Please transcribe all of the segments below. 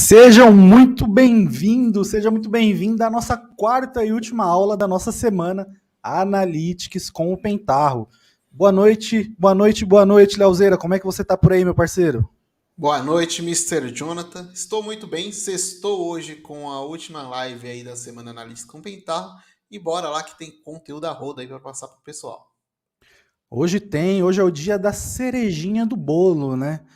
Seja muito bem-vindo à nossa quarta e última aula da nossa semana Analytics com o Pentarro. Boa noite, Leozeira. Como é que você tá por aí, meu parceiro? Boa noite, Mr. Jonathan. Estou muito bem. Sextou hoje com a última live aí da Semana Analista com Pentarro. E bora lá que tem conteúdo a roda aí para passar pro pessoal. Hoje é o dia da cerejinha do bolo, né?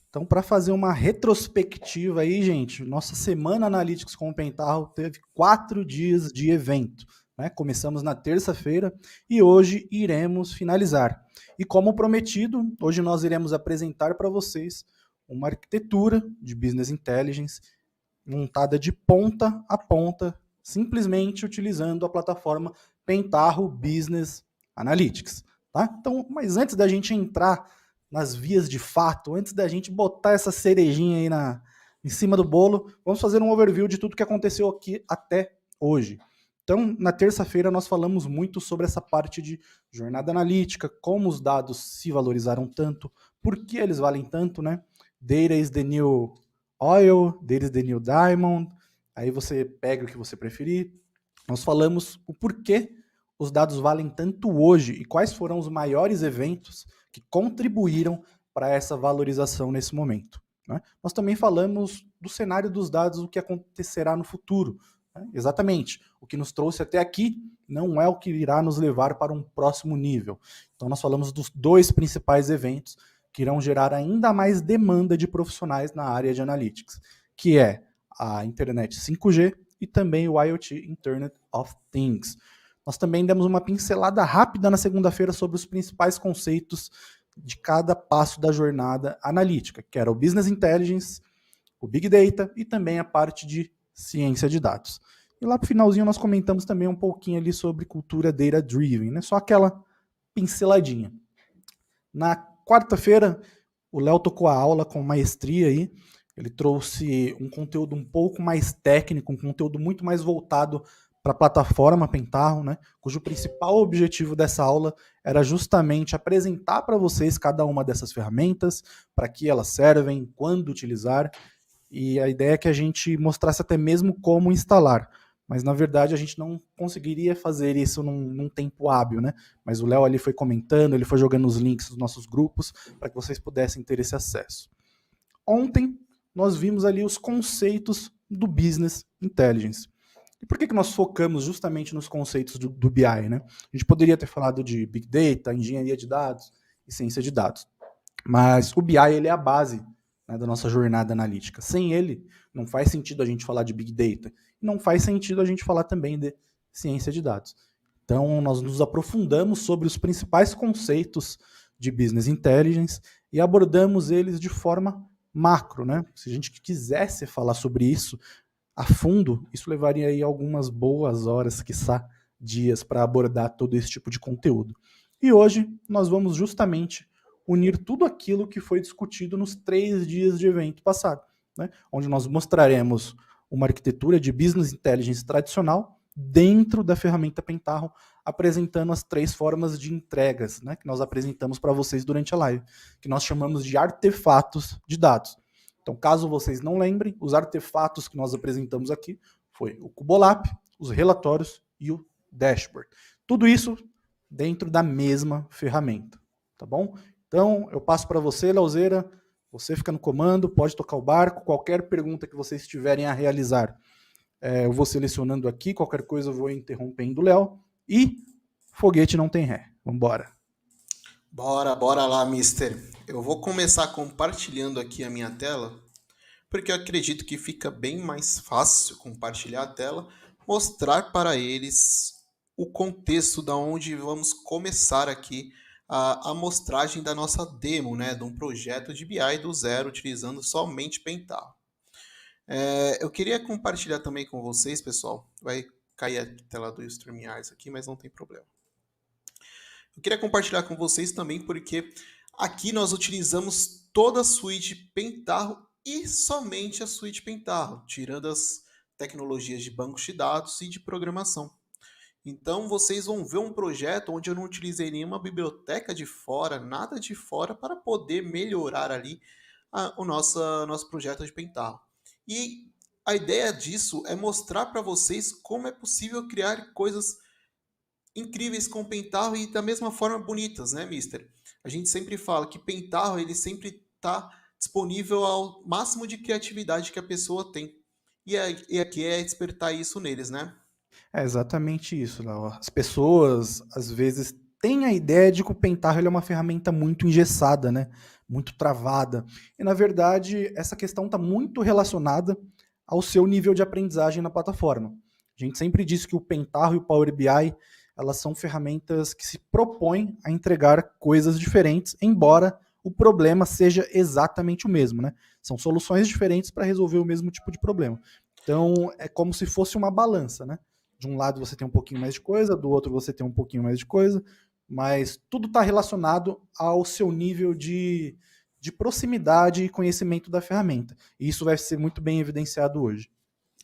Então, para fazer uma retrospectiva aí, gente, nossa semana Analytics com o Pentarro teve 4 dias de evento. Né? Começamos na terça-feira e hoje iremos finalizar. E como prometido, hoje nós iremos apresentar para vocês uma arquitetura de Business Intelligence montada de ponta a ponta, simplesmente utilizando a plataforma Pentarro Business Analytics. Tá? Então, mas antes da gente entrar nas vias de fato, antes da gente botar essa cerejinha aí em cima do bolo, vamos fazer um overview de tudo que aconteceu aqui até hoje. Então, na terça-feira, nós falamos muito sobre essa parte de jornada analítica, como os dados se valorizaram tanto, por que eles valem tanto, né? Data is the new oil, Data is the new diamond, aí você pega o que você preferir. Nós falamos o porquê os dados valem tanto hoje e quais foram os maiores eventos que contribuíram para essa valorização nesse momento. Né? Nós também falamos do cenário dos dados, o que acontecerá no futuro. Né? Exatamente, o que nos trouxe até aqui não é o que irá nos levar para um próximo nível. Então nós falamos dos 2 principais eventos que irão gerar ainda mais demanda de profissionais na área de analytics, que é a internet 5G e também o IoT, Internet of Things. Nós também demos uma pincelada rápida na segunda-feira sobre os principais conceitos de cada passo da jornada analítica, que era o Business Intelligence, o Big Data e também a parte de ciência de dados. E lá pro finalzinho nós comentamos também um pouquinho ali sobre cultura data driven, né? Só aquela pinceladinha. Na quarta-feira, o Léo tocou a aula com maestria aí. Ele trouxe um conteúdo um pouco mais técnico, um conteúdo muito mais voltado para a plataforma Pentarro, né? Cujo principal objetivo dessa aula era justamente apresentar para vocês cada uma dessas ferramentas, para que elas servem, quando utilizar, e a ideia é que a gente mostrasse até mesmo como instalar. Mas na verdade a gente não conseguiria fazer isso num tempo hábil, né? Mas o Léo ali foi comentando, ele foi jogando os links dos nossos grupos para que vocês pudessem ter esse acesso. Ontem nós vimos ali os conceitos do Business Intelligence. E por que nós focamos justamente nos conceitos do BI, né? A gente poderia ter falado de Big Data, engenharia de dados e ciência de dados. Mas o BI ele é a base, né, da nossa jornada analítica. Sem ele, não faz sentido a gente falar de Big Data. Não faz sentido a gente falar também de ciência de dados. Então, nós nos aprofundamos sobre os principais conceitos de Business Intelligence e abordamos eles de forma macro. Né? Se a gente quisesse falar sobre isso a fundo, isso levaria aí algumas boas horas, quiçá dias, para abordar todo esse tipo de conteúdo. E hoje nós vamos justamente unir tudo aquilo que foi discutido nos 3 dias de evento passado, né? Onde nós mostraremos uma arquitetura de Business Intelligence tradicional dentro da ferramenta Pentarro, apresentando as 3 formas de entregas, né, que nós apresentamos para vocês durante a live, que nós chamamos de artefatos de dados. Então, caso vocês não lembrem, os artefatos que nós apresentamos aqui foi o Cubolab, os relatórios e o dashboard. Tudo isso dentro da mesma ferramenta, tá bom? Então, eu passo para você, Leozeira, você fica no comando, pode tocar o barco, qualquer pergunta que vocês tiverem a realizar, eu vou selecionando aqui, qualquer coisa eu vou interrompendo o Léo, e foguete não tem ré. Vamos embora. Bora lá, mister. Eu vou começar compartilhando aqui a minha tela, porque eu acredito que fica bem mais fácil compartilhar a tela, mostrar para eles o contexto da onde vamos começar aqui a amostragem da nossa demo, né, de um projeto de BI do zero, utilizando somente Pentarro. Eu queria compartilhar também com vocês, pessoal, vai cair a tela do StreamYard aqui, mas não tem problema. Eu queria compartilhar com vocês também porque aqui nós utilizamos toda a suíte Pentarro e somente a suíte Pentarro, tirando as tecnologias de bancos de dados e de programação. Então vocês vão ver um projeto onde eu não utilizei nenhuma biblioteca de fora, nada de fora, para poder melhorar ali o nosso projeto de Pentarro. E a ideia disso é mostrar para vocês como é possível criar coisas incríveis com Pentaho e da mesma forma bonitas, né, Mister? A gente sempre fala que Pentaho ele sempre está disponível ao máximo de criatividade que a pessoa tem. E aqui é despertar isso neles, né? É exatamente isso, Léo. As pessoas, às vezes, têm a ideia de que o Pentaho ele é uma ferramenta muito engessada, né? Muito travada. E, na verdade, essa questão está muito relacionada ao seu nível de aprendizagem na plataforma. A gente sempre diz que o Pentaho e o Power BI, elas são ferramentas que se propõem a entregar coisas diferentes, embora o problema seja exatamente o mesmo, né? São soluções diferentes para resolver o mesmo tipo de problema. Então, é como se fosse uma balança, né? De um lado você tem um pouquinho mais de coisa, do outro você tem um pouquinho mais de coisa, mas tudo está relacionado ao seu nível de proximidade e conhecimento da ferramenta. E isso vai ser muito bem evidenciado hoje.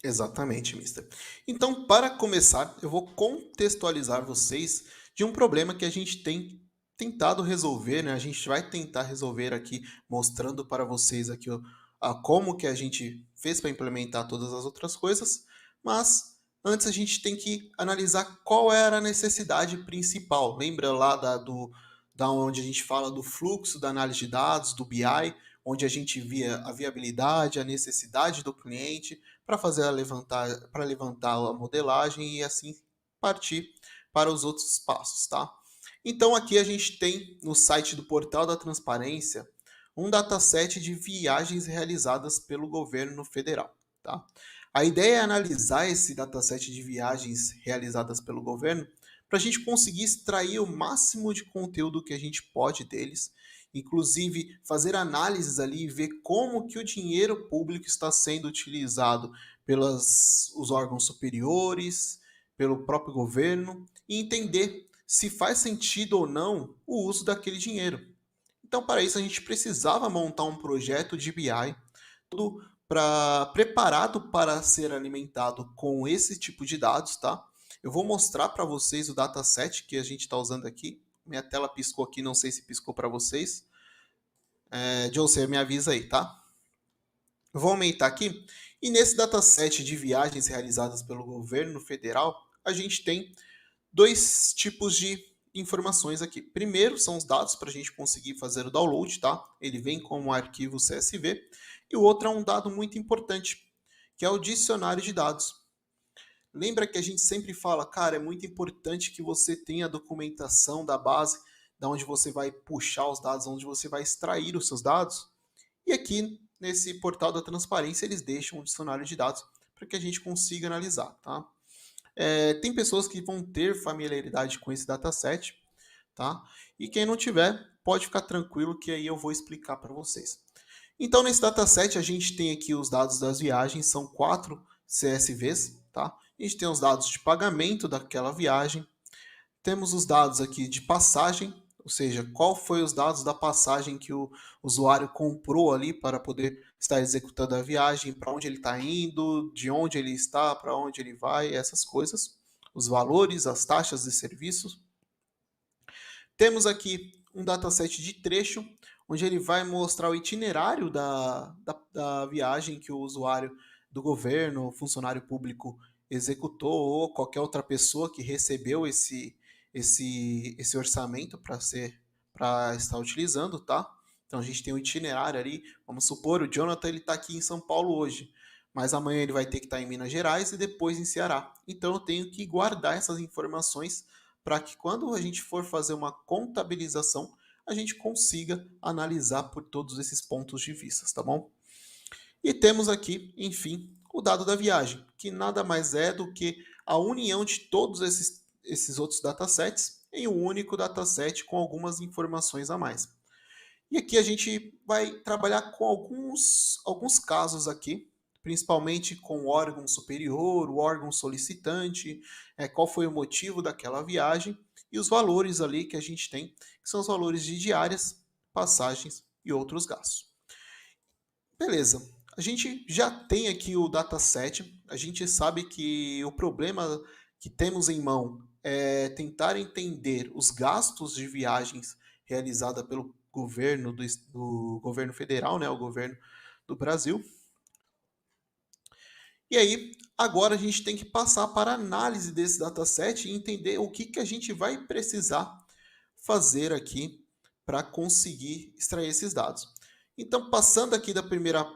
Exatamente, Mister. Então, para começar, eu vou contextualizar vocês de um problema que a gente tem tentado resolver, né? A gente vai tentar resolver aqui, mostrando para vocês aqui como que a gente fez para implementar todas as outras coisas, mas antes a gente tem que analisar qual era a necessidade principal. Lembra lá da onde a gente fala do fluxo da análise de dados, do BI, onde a gente via a viabilidade, a necessidade do cliente para fazer para levantar a modelagem e assim partir para os outros passos, tá? Então aqui a gente tem no site do Portal da Transparência um dataset de viagens realizadas pelo governo federal, tá? A ideia é analisar esse dataset de viagens realizadas pelo governo para a gente conseguir extrair o máximo de conteúdo que a gente pode deles, inclusive fazer análises ali e ver como que o dinheiro público está sendo utilizado pelos os órgãos superiores, pelo próprio governo, e entender se faz sentido ou não o uso daquele dinheiro. Então, para isso, a gente precisava montar um projeto de BI todo preparado para ser alimentado com esse tipo de dados, tá? Eu vou mostrar para vocês o dataset que a gente está usando aqui. Minha tela piscou aqui, não sei se piscou para vocês. John, você me avisa aí, tá? Eu vou aumentar aqui. E nesse dataset de viagens realizadas pelo governo federal, a gente tem dois tipos de informações aqui. Primeiro são os dados para a gente conseguir fazer o download, tá? Ele vem como arquivo CSV. E o outro é um dado muito importante, que é o dicionário de dados. Lembra que a gente sempre fala, cara, é muito importante que você tenha a documentação da base, da onde você vai puxar os dados, onde você vai extrair os seus dados? E aqui, nesse portal da transparência, eles deixam um dicionário de dados para que a gente consiga analisar, tá? Tem pessoas que vão ter familiaridade com esse dataset, tá? E quem não tiver, pode ficar tranquilo que aí eu vou explicar para vocês. Então, nesse dataset, a gente tem aqui os dados das viagens, são 4 CSVs, tá? A gente tem os dados de pagamento daquela viagem, temos os dados aqui de passagem, ou seja, qual foi os dados da passagem que o usuário comprou ali para poder estar executando a viagem, para onde ele está indo, de onde ele está, para onde ele vai, essas coisas. Os valores, as taxas de serviços. Temos aqui um dataset de trecho, onde ele vai mostrar o itinerário da viagem que o usuário do governo, funcionário público, executou, ou qualquer outra pessoa que recebeu esse orçamento para estar utilizando, tá? Então a gente tem um itinerário ali. Vamos supor, o Jonathan ele está aqui em São Paulo hoje, mas amanhã ele vai ter que estar em Minas Gerais e depois em Ceará. Então eu tenho que guardar essas informações para que quando a gente for fazer uma contabilização, a gente consiga analisar por todos esses pontos de vista, tá bom? E temos aqui, enfim, o dado da viagem, que nada mais é do que a união de todos esses outros datasets em um único dataset com algumas informações a mais. E aqui a gente vai trabalhar com alguns casos aqui, principalmente com o órgão superior, o órgão solicitante, qual foi o motivo daquela viagem e os valores ali que a gente tem, que são os valores de diárias, passagens e outros gastos. Beleza. A gente já tem aqui o dataset, a gente sabe que o problema que temos em mão é tentar entender os gastos de viagens realizada pelo governo do governo federal, né, o governo do Brasil. E aí, agora a gente tem que passar para a análise desse dataset e entender o que a gente vai precisar fazer aqui para conseguir extrair esses dados. Então, passando aqui da primeira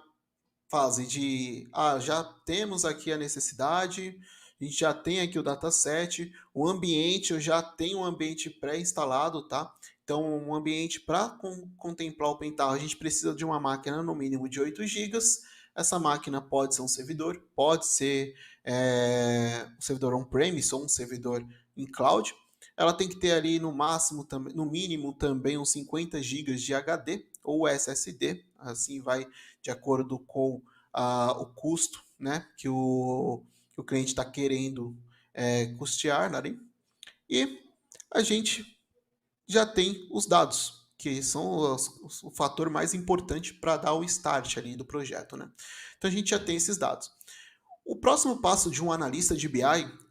fase de já temos aqui a necessidade, a gente já tem aqui o dataset, o ambiente, eu já tenho um ambiente pré-instalado, tá? Então, um ambiente para contemplar o Pentaho, a gente precisa de uma máquina no mínimo de 8 gigas. Essa máquina pode ser um servidor, pode ser um servidor on-premise ou um servidor em cloud. Ela tem que ter ali no máximo, no mínimo também uns 50 gigas de HD ou SSD, assim vai de acordo com o custo, né, que o cliente está querendo custear, né? E a gente já tem os dados, que são o fator mais importante para dar o start ali do projeto, né? Então a gente já tem esses dados. O próximo passo de um analista de BI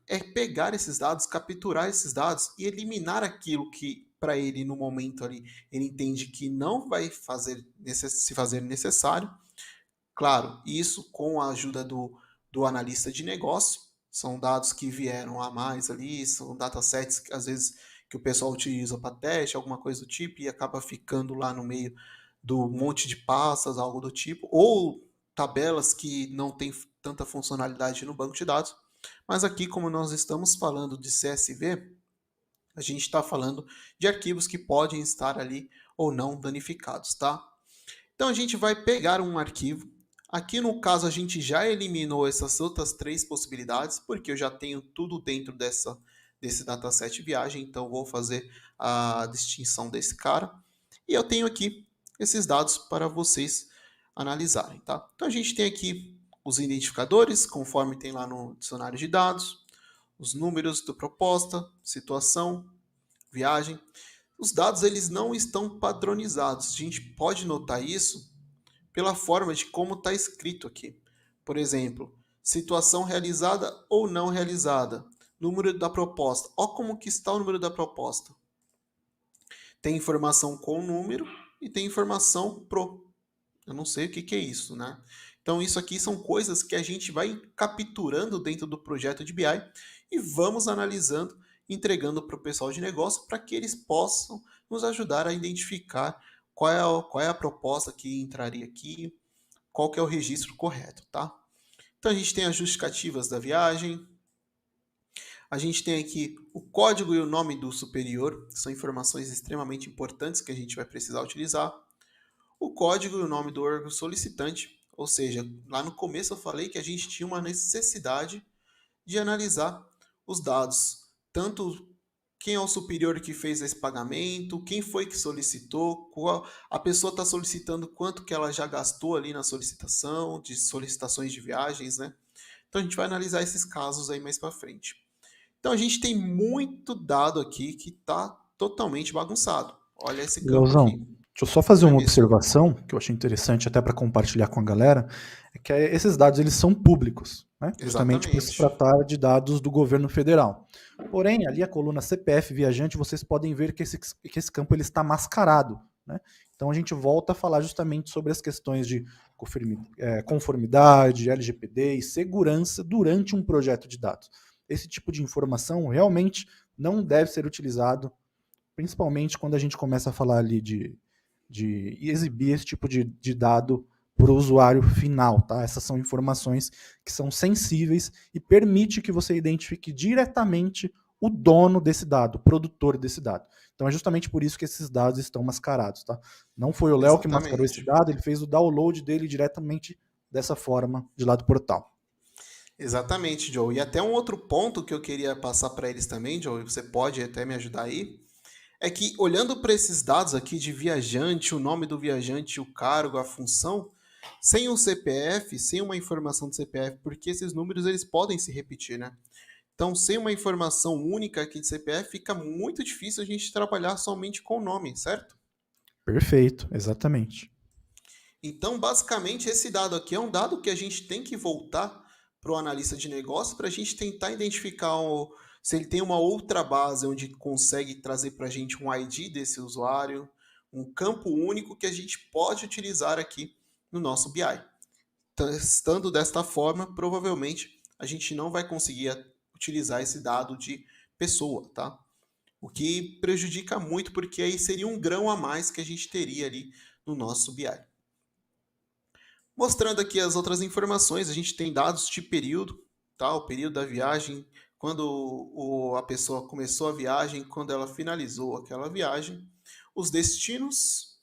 é pegar esses dados, capturar esses dados e eliminar aquilo que para ele no momento ali ele entende que não vai se fazer necessário. Claro, isso com a ajuda do analista de negócio. São dados que vieram a mais ali, são datasets que às vezes que o pessoal utiliza para teste, alguma coisa do tipo, e acaba ficando lá no meio do monte de pastas, algo do tipo, ou tabelas que não têm tanta funcionalidade no banco de dados. Mas aqui, como nós estamos falando de CSV, a gente está falando de arquivos que podem estar ali ou não danificados, tá? Então a gente vai pegar um arquivo. Aqui no caso a gente já eliminou essas outras três possibilidades, porque eu já tenho tudo dentro desse dataset viagem, então vou fazer a distinção desse cara. E eu tenho aqui esses dados para vocês analisarem, tá? Então a gente tem aqui os identificadores, conforme tem lá no dicionário de dados, os números da proposta, situação, viagem. Os dados eles não estão padronizados. A gente pode notar isso pela forma de como está escrito aqui. Por exemplo, situação realizada ou não realizada, número da proposta. Olha como que está o número da proposta. Tem informação com número e tem informação pro. Eu não sei o que é isso, né? Então isso aqui são coisas que a gente vai capturando dentro do projeto de BI e vamos analisando, entregando para o pessoal de negócio para que eles possam nos ajudar a identificar qual é a proposta que entraria aqui, qual que é o registro correto, tá? Então a gente tem as justificativas da viagem, a gente tem aqui o código e o nome do superior, que são informações extremamente importantes que a gente vai precisar utilizar. O código e o nome do órgão solicitante, ou seja, lá no começo eu falei que a gente tinha uma necessidade de analisar os dados, tanto quem é o superior que fez esse pagamento, quem foi que solicitou, a pessoa está solicitando quanto que ela já gastou ali na solicitação, de solicitações de viagens, né? Então a gente vai analisar esses casos aí mais para frente. Então a gente tem muito dado aqui que está totalmente bagunçado. Olha esse campo Leozão, aqui. deixa eu só fazer Oi, uma mister. observação que eu achei interessante até para compartilhar com a galera, é que esses dados eles são públicos, né? Justamente por se Exatamente. tratar de dados do governo federal. Porém, ali a coluna CPF viajante, vocês podem ver que esse campo ele está mascarado, né? Então a gente volta a falar justamente sobre as questões de conformidade, LGPD e segurança durante um projeto de dados. Esse tipo de informação realmente não deve ser utilizado, principalmente quando a gente começa a falar ali de exibir esse tipo de dado para o usuário final, tá? Essas são informações que são sensíveis e permite que você identifique diretamente o dono desse dado, o produtor desse dado. Então é justamente por isso que esses dados estão mascarados, tá? Não foi o Léo que mascarou esse Exatamente. dado, ele fez o download dele diretamente dessa forma de lá do portal. Exatamente, Joe. E até um outro ponto que eu queria passar para eles também, Joe, e você pode até me ajudar aí, é que olhando para esses dados aqui de viajante, o nome do viajante, o cargo, a função, sem um CPF, sem uma informação do CPF, porque esses números eles podem se repetir, né? Então, sem uma informação única aqui de CPF, fica muito difícil a gente trabalhar somente com o nome, certo? Perfeito, exatamente. Então, basicamente, esse dado aqui é um dado que a gente tem que voltar para o analista de negócio para a gente tentar identificar se ele tem uma outra base onde consegue trazer para a gente um ID desse usuário, um campo único que a gente pode utilizar aqui no nosso BI. Estando desta forma, provavelmente a gente não vai conseguir utilizar esse dado de pessoa, tá? O que prejudica muito, porque aí seria um grão a mais que a gente teria ali no nosso BI. Mostrando aqui as outras informações, a gente tem dados de período, tá? O período da viagem, quando a pessoa começou a viagem, quando ela finalizou aquela viagem, os destinos,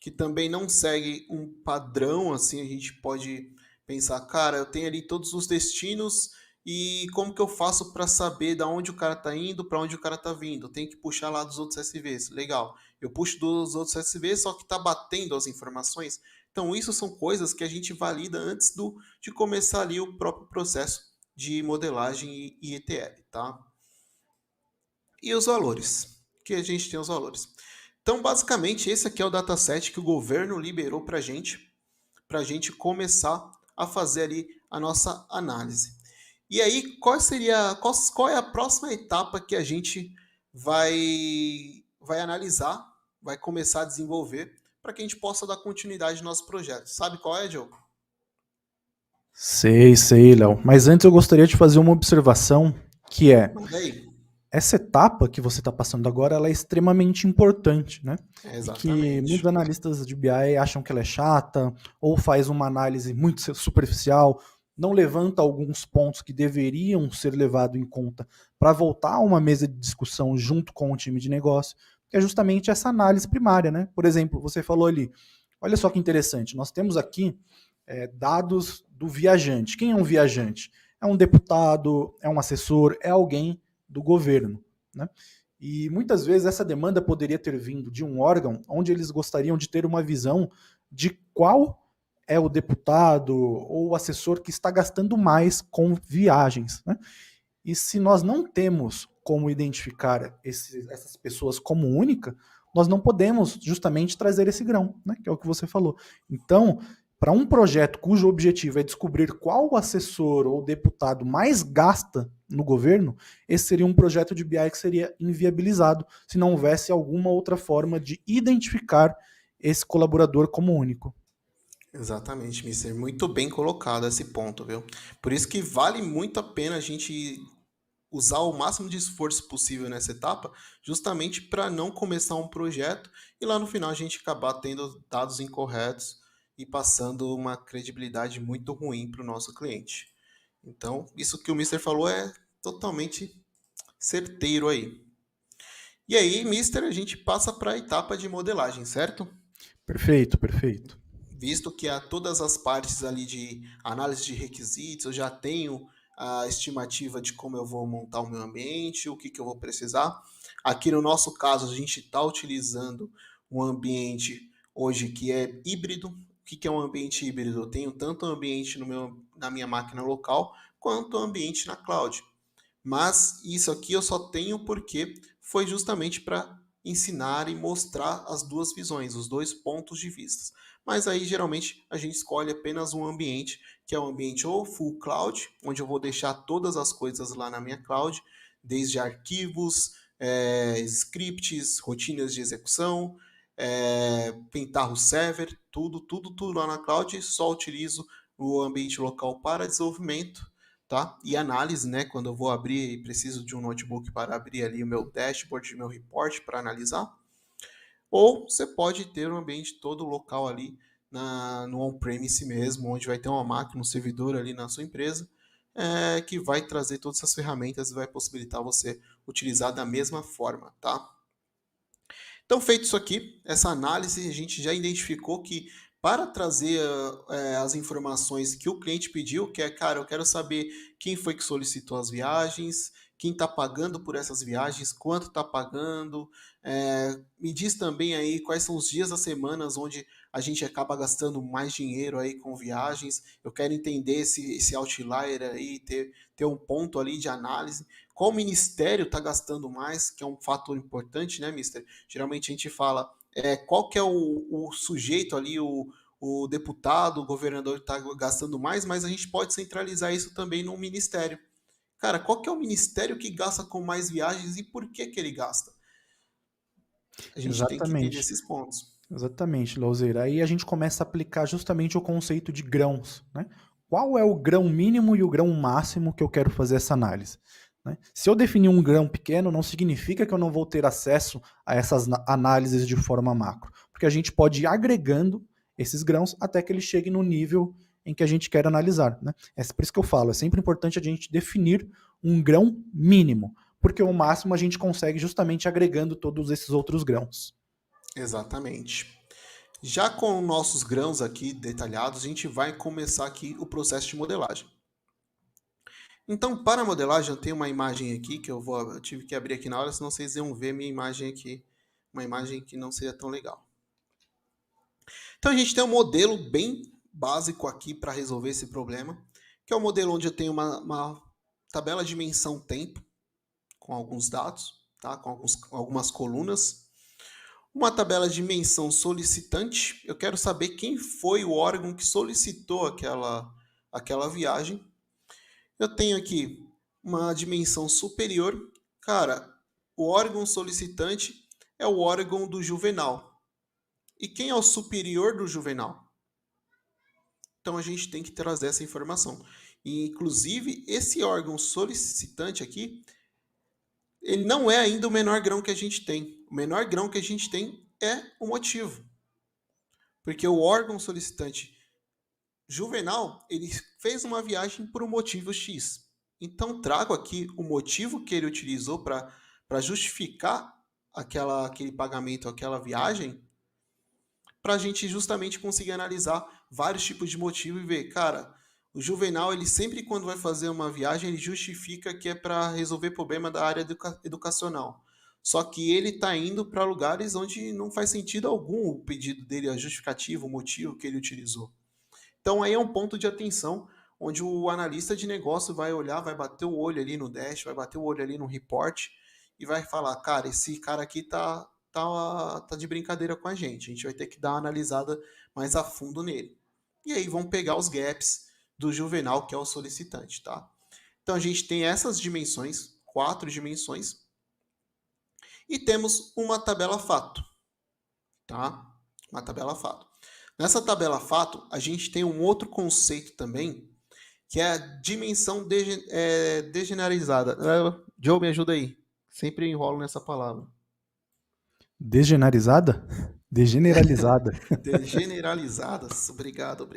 que também não segue um padrão, assim, a gente pode pensar, cara, eu tenho ali todos os destinos e como que eu faço para saber da onde o cara está indo, para onde o cara está vindo? Tem que puxar lá dos outros SVs. Legal. Eu puxo dos outros SVs, só que está batendo as informações. Então, isso são coisas que a gente valida antes de começar ali o próprio processo de modelagem e ETL, tá? E os valores, que a gente tem os valores. Então, basicamente, esse aqui é o dataset que o governo liberou para a gente começar a fazer ali a nossa análise. E aí, qual é a próxima etapa que a gente vai analisar, vai começar a desenvolver para que a gente possa dar continuidade no nosso projeto? Sabe qual é, Diogo? Sei, Léo. Mas antes eu gostaria de fazer uma observação, que é, Manda aí. essa etapa que você está passando agora, ela é extremamente importante, né? E que Exatamente. muitos analistas de BI acham que ela é chata, ou faz uma análise muito superficial, não levanta alguns pontos que deveriam ser levados em conta para voltar a uma mesa de discussão junto com o time de negócio, que é justamente essa análise primária, né? Por exemplo, você falou ali, olha só que interessante, nós temos aqui dados do viajante. Quem é um viajante? É um deputado, é um assessor, é alguém do governo, né? E muitas vezes essa demanda poderia ter vindo de um órgão onde eles gostariam de ter uma visão de qual é o deputado ou o assessor que está gastando mais com viagens, né? E se nós não temos como identificar essas pessoas como única, nós não podemos justamente trazer esse grão, né? Que é o que você falou. Então, para um projeto cujo objetivo é descobrir qual assessor ou deputado mais gasta no governo, esse seria um projeto de BI que seria inviabilizado se não houvesse alguma outra forma de identificar esse colaborador como único. Exatamente, Mister. Muito bem colocado esse ponto, viu? Por isso que vale muito a pena a gente usar o máximo de esforço possível nessa etapa, justamente para não começar um projeto e lá no final a gente acabar tendo dados incorretos e passando uma credibilidade muito ruim para o nosso cliente. Então, isso que o Mister falou é totalmente certeiro aí. E aí, Mister, a gente passa para a etapa de modelagem, certo? Perfeito, perfeito. Visto que há todas as partes ali de análise de requisitos, eu já tenho a estimativa de como eu vou montar o meu ambiente, o que, que eu vou precisar. Aqui no nosso caso, a gente está utilizando um ambiente hoje que é híbrido. O que, que é um ambiente híbrido? Eu tenho tanto ambiente na minha máquina local quanto ambiente na cloud. Mas isso aqui eu só tenho porque foi justamente para ensinar e mostrar as duas visões, os dois pontos de vista. Mas aí geralmente a gente escolhe apenas um ambiente, que é um ambiente ou full cloud, onde eu vou deixar todas as coisas lá na minha cloud, desde arquivos, scripts, rotinas de execução, Pentaho Server, tudo lá na cloud, só utilizo o ambiente local para desenvolvimento, tá? E análise, né? Quando eu vou abrir e preciso de um notebook para abrir ali o meu dashboard, meu report para analisar. Ou você pode ter um ambiente todo local ali no on-premise mesmo, onde vai ter uma máquina, um servidor ali na sua empresa, que vai trazer todas essas ferramentas e vai possibilitar você utilizar da mesma forma, tá? Então, feito isso aqui, essa análise, a gente já identificou que para trazer as informações que o cliente pediu, que é, cara, eu quero saber quem foi que solicitou as viagens, quem está pagando por essas viagens, quanto está pagando, me diz também aí quais são os dias das semanas onde a gente acaba gastando mais dinheiro aí com viagens. Eu quero entender esse outlier aí, ter um ponto ali de análise. Qual ministério está gastando mais, que é um fator importante, né, Mister? Geralmente a gente fala qual que é o sujeito ali, o deputado, o governador que está gastando mais, mas a gente pode centralizar isso também no ministério. Cara, qual que é o ministério que gasta com mais viagens e por que que ele gasta? A gente tem que entender Exatamente. esses pontos. Exatamente, Louzeira. Aí a gente começa a aplicar justamente o conceito de grãos, né? Qual é o grão mínimo e o grão máximo que eu quero fazer essa análise? Né? Se eu definir um grão pequeno, não significa que eu não vou ter acesso a essas análises de forma macro, porque a gente pode ir agregando esses grãos até que ele chegue no nível em que a gente quer analisar. Né? É por isso que eu falo, é sempre importante a gente definir um grão mínimo, porque o máximo a gente consegue justamente agregando todos esses outros grãos. Exatamente. Já com nossos grãos aqui detalhados, a gente vai começar aqui o processo de modelagem. Então, para a modelagem, eu tenho uma imagem aqui que eu tive que abrir aqui na hora, senão vocês iam ver minha imagem aqui, uma imagem que não seria tão legal. Então, a gente tem um modelo bem básico aqui para resolver esse problema, que é o modelo onde eu tenho uma tabela de dimensão tempo, com alguns dados, tá? Com algumas colunas. Uma tabela de dimensão solicitante, eu quero saber quem foi o órgão que solicitou aquela viagem. Eu tenho aqui uma dimensão superior. Cara, o órgão solicitante é o órgão do juvenal. E quem é o superior do juvenal? Então a gente tem que trazer essa informação. E, inclusive, esse órgão solicitante aqui, ele não é ainda o menor grão que a gente tem. O menor grão que a gente tem é o motivo. Porque o órgão solicitante juvenal, ele fez uma viagem por um motivo X. Então, trago aqui o motivo que ele utilizou para justificar aquele pagamento, aquela viagem, para a gente justamente conseguir analisar vários tipos de motivo e ver, cara, o juvenal, ele sempre quando vai fazer uma viagem, ele justifica que é para resolver problema da área educacional. Só que ele está indo para lugares onde não faz sentido algum o pedido dele, a justificativa, o motivo que ele utilizou. Então aí é um ponto de atenção onde o analista de negócio vai olhar, vai bater o olho ali no dash, vai bater o olho ali no report e vai falar, cara, esse cara aqui tá de brincadeira com a gente vai ter que dar uma analisada mais a fundo nele. E aí vão pegar os gaps do juvenal, que é o solicitante, tá? Então a gente tem essas dimensões, 4 dimensões, e temos uma tabela fato, tá? Uma tabela fato. Nessa tabela fato, a gente tem um outro conceito também, que é a dimensão degeneralizada. Joe, me ajuda aí. Sempre enrolo nessa palavra. Degeneralizada? Degeneralizada. Degeneralizadas. Obrigado.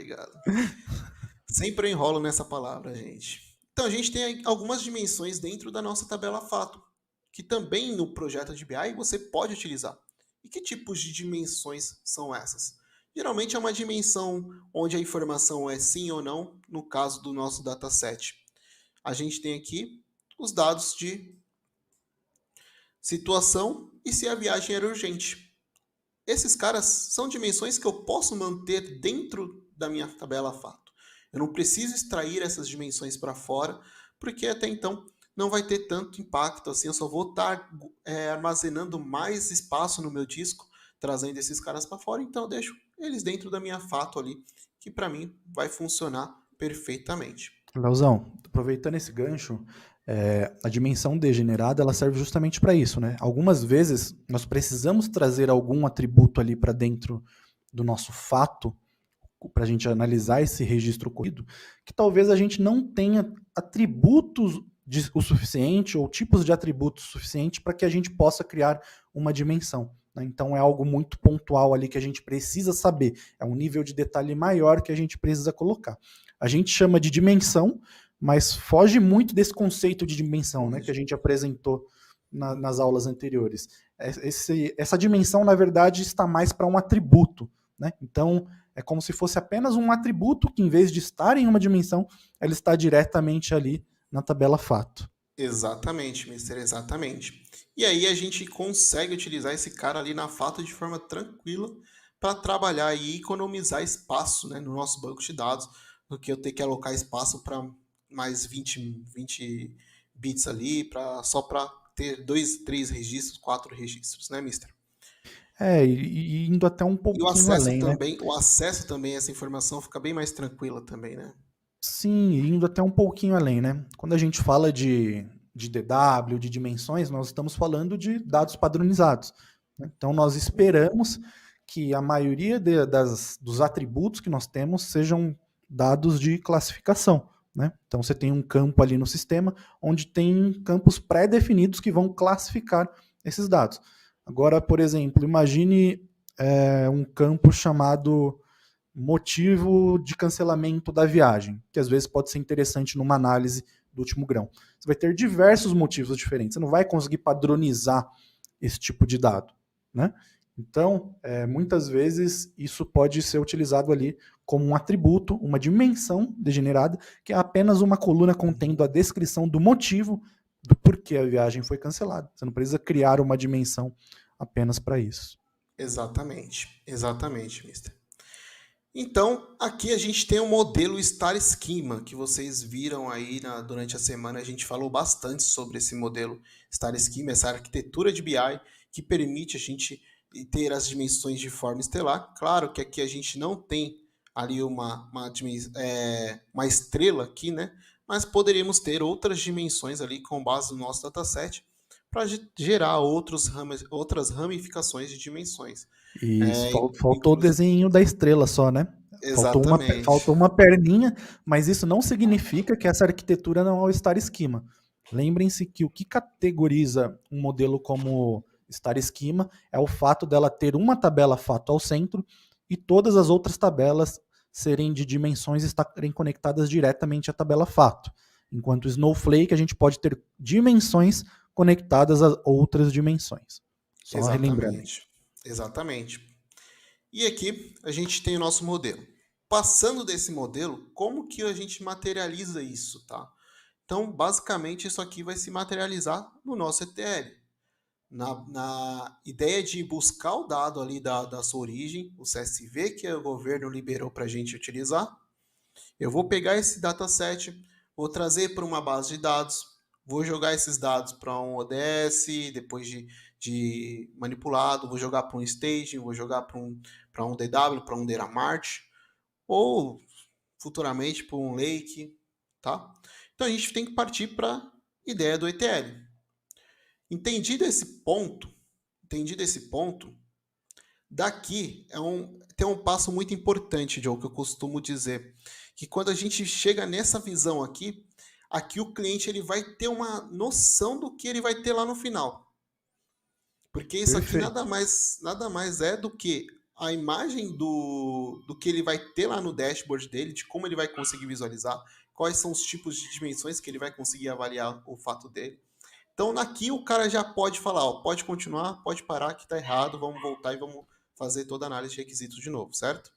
Sempre eu enrolo nessa palavra, gente. Então, a gente tem algumas dimensões dentro da nossa tabela fato, que também no projeto de BI você pode utilizar. E que tipos de dimensões são essas? Geralmente é uma dimensão onde a informação é sim ou não, no caso do nosso dataset. A gente tem aqui os dados de situação e se a viagem era urgente. Esses caras são dimensões que eu posso manter dentro da minha tabela fato. Eu não preciso extrair essas dimensões para fora, porque até então não vai ter tanto impacto assim. Eu só vou estar armazenando mais espaço no meu disco, trazendo esses caras para fora. Então eu deixo eles dentro da minha fato ali, que para mim vai funcionar perfeitamente. Leozão, aproveitando esse gancho, a dimensão degenerada ela serve justamente para isso, né? Algumas vezes nós precisamos trazer algum atributo ali para dentro do nosso fato, para a gente analisar esse registro ocorrido, que talvez a gente não tenha atributos o suficiente ou tipos de atributos suficiente para que a gente possa criar uma dimensão. Né? Então é algo muito pontual ali que a gente precisa saber. É um nível de detalhe maior que a gente precisa colocar. A gente chama de dimensão, mas foge muito desse conceito de dimensão, né, que a gente apresentou nas aulas anteriores. Essa dimensão, na verdade, está mais para um atributo. Né? Então, é como se fosse apenas um atributo que, em vez de estar em uma dimensão, ela está diretamente ali na tabela fato. Exatamente, Mister, exatamente. E aí a gente consegue utilizar esse cara ali na fato de forma tranquila para trabalhar e economizar espaço, né, no nosso banco de dados, do que eu ter que alocar espaço para mais 20 bits ali, só para ter 2, 3 registros, 4 registros, né, Mister? E indo até um E o pouquinho acesso além, né? também, o acesso também a essa informação fica bem mais tranquila também, né? Sim, indo até um pouquinho além, né? Quando a gente fala de DW, de dimensões, nós estamos falando de dados padronizados. Né? Então, nós esperamos que a maioria dos atributos que nós temos sejam dados de classificação, né? Então você tem um campo ali no sistema onde tem campos pré-definidos que vão classificar esses dados. Agora, por exemplo, imagine um campo chamado motivo de cancelamento da viagem, que às vezes pode ser interessante numa análise do último grão. Você vai ter diversos motivos diferentes, você não vai conseguir padronizar esse tipo de dado, né? Então, muitas vezes isso pode ser utilizado ali como um atributo, uma dimensão degenerada, que é apenas uma coluna contendo a descrição do motivo do porquê a viagem foi cancelada. Você não precisa criar uma dimensão apenas para isso. Exatamente, exatamente, mister. Então, aqui a gente tem o modelo Star Schema, que vocês viram aí durante a semana. A gente falou bastante sobre esse modelo Star Schema, essa arquitetura de BI que permite a gente ter as dimensões de forma estelar. Claro que aqui a gente não tem ali uma estrela aqui, né? Mas poderíamos ter outras dimensões ali com base no nosso dataset para gerar outras ramificações de dimensões. Isso, faltou o Inclusive, desenho da estrela só, né? exatamente. Faltou uma perninha, mas isso não significa que essa arquitetura não é o Star Schema. Lembrem-se que o que categoriza um modelo como Star Schema é o fato dela ter uma tabela fato ao centro e todas as outras tabelas serem de dimensões estarem conectadas diretamente à tabela fato. Enquanto o Snowflake, a gente pode ter dimensões conectadas a outras dimensões. Só relembrando. Exatamente. E aqui a gente tem o nosso modelo. Passando desse modelo, como que a gente materializa isso, tá? Então, basicamente, isso aqui vai se materializar no nosso ETL. Na ideia de buscar o dado ali da sua origem, o CSV que o governo liberou para a gente utilizar, eu vou pegar esse dataset, vou trazer para uma base de dados, vou jogar esses dados para um ODS, depois de manipulado, vou jogar para um staging, vou jogar para um DW, para um data mart, ou futuramente para um lake, tá? Então a gente tem que partir para a ideia do ETL. Entendido esse ponto, daqui tem um passo muito importante, Joe, que eu costumo dizer, que quando a gente chega nessa visão aqui o cliente ele vai ter uma noção do que ele vai ter lá no final. Porque isso aqui nada mais é do que a imagem do que ele vai ter lá no dashboard dele, de como ele vai conseguir visualizar, quais são os tipos de dimensões que ele vai conseguir avaliar o fato dele. Então, aqui o cara já pode falar, ó, pode continuar, pode parar, que tá errado, vamos voltar e vamos fazer toda a análise de requisitos de novo, certo?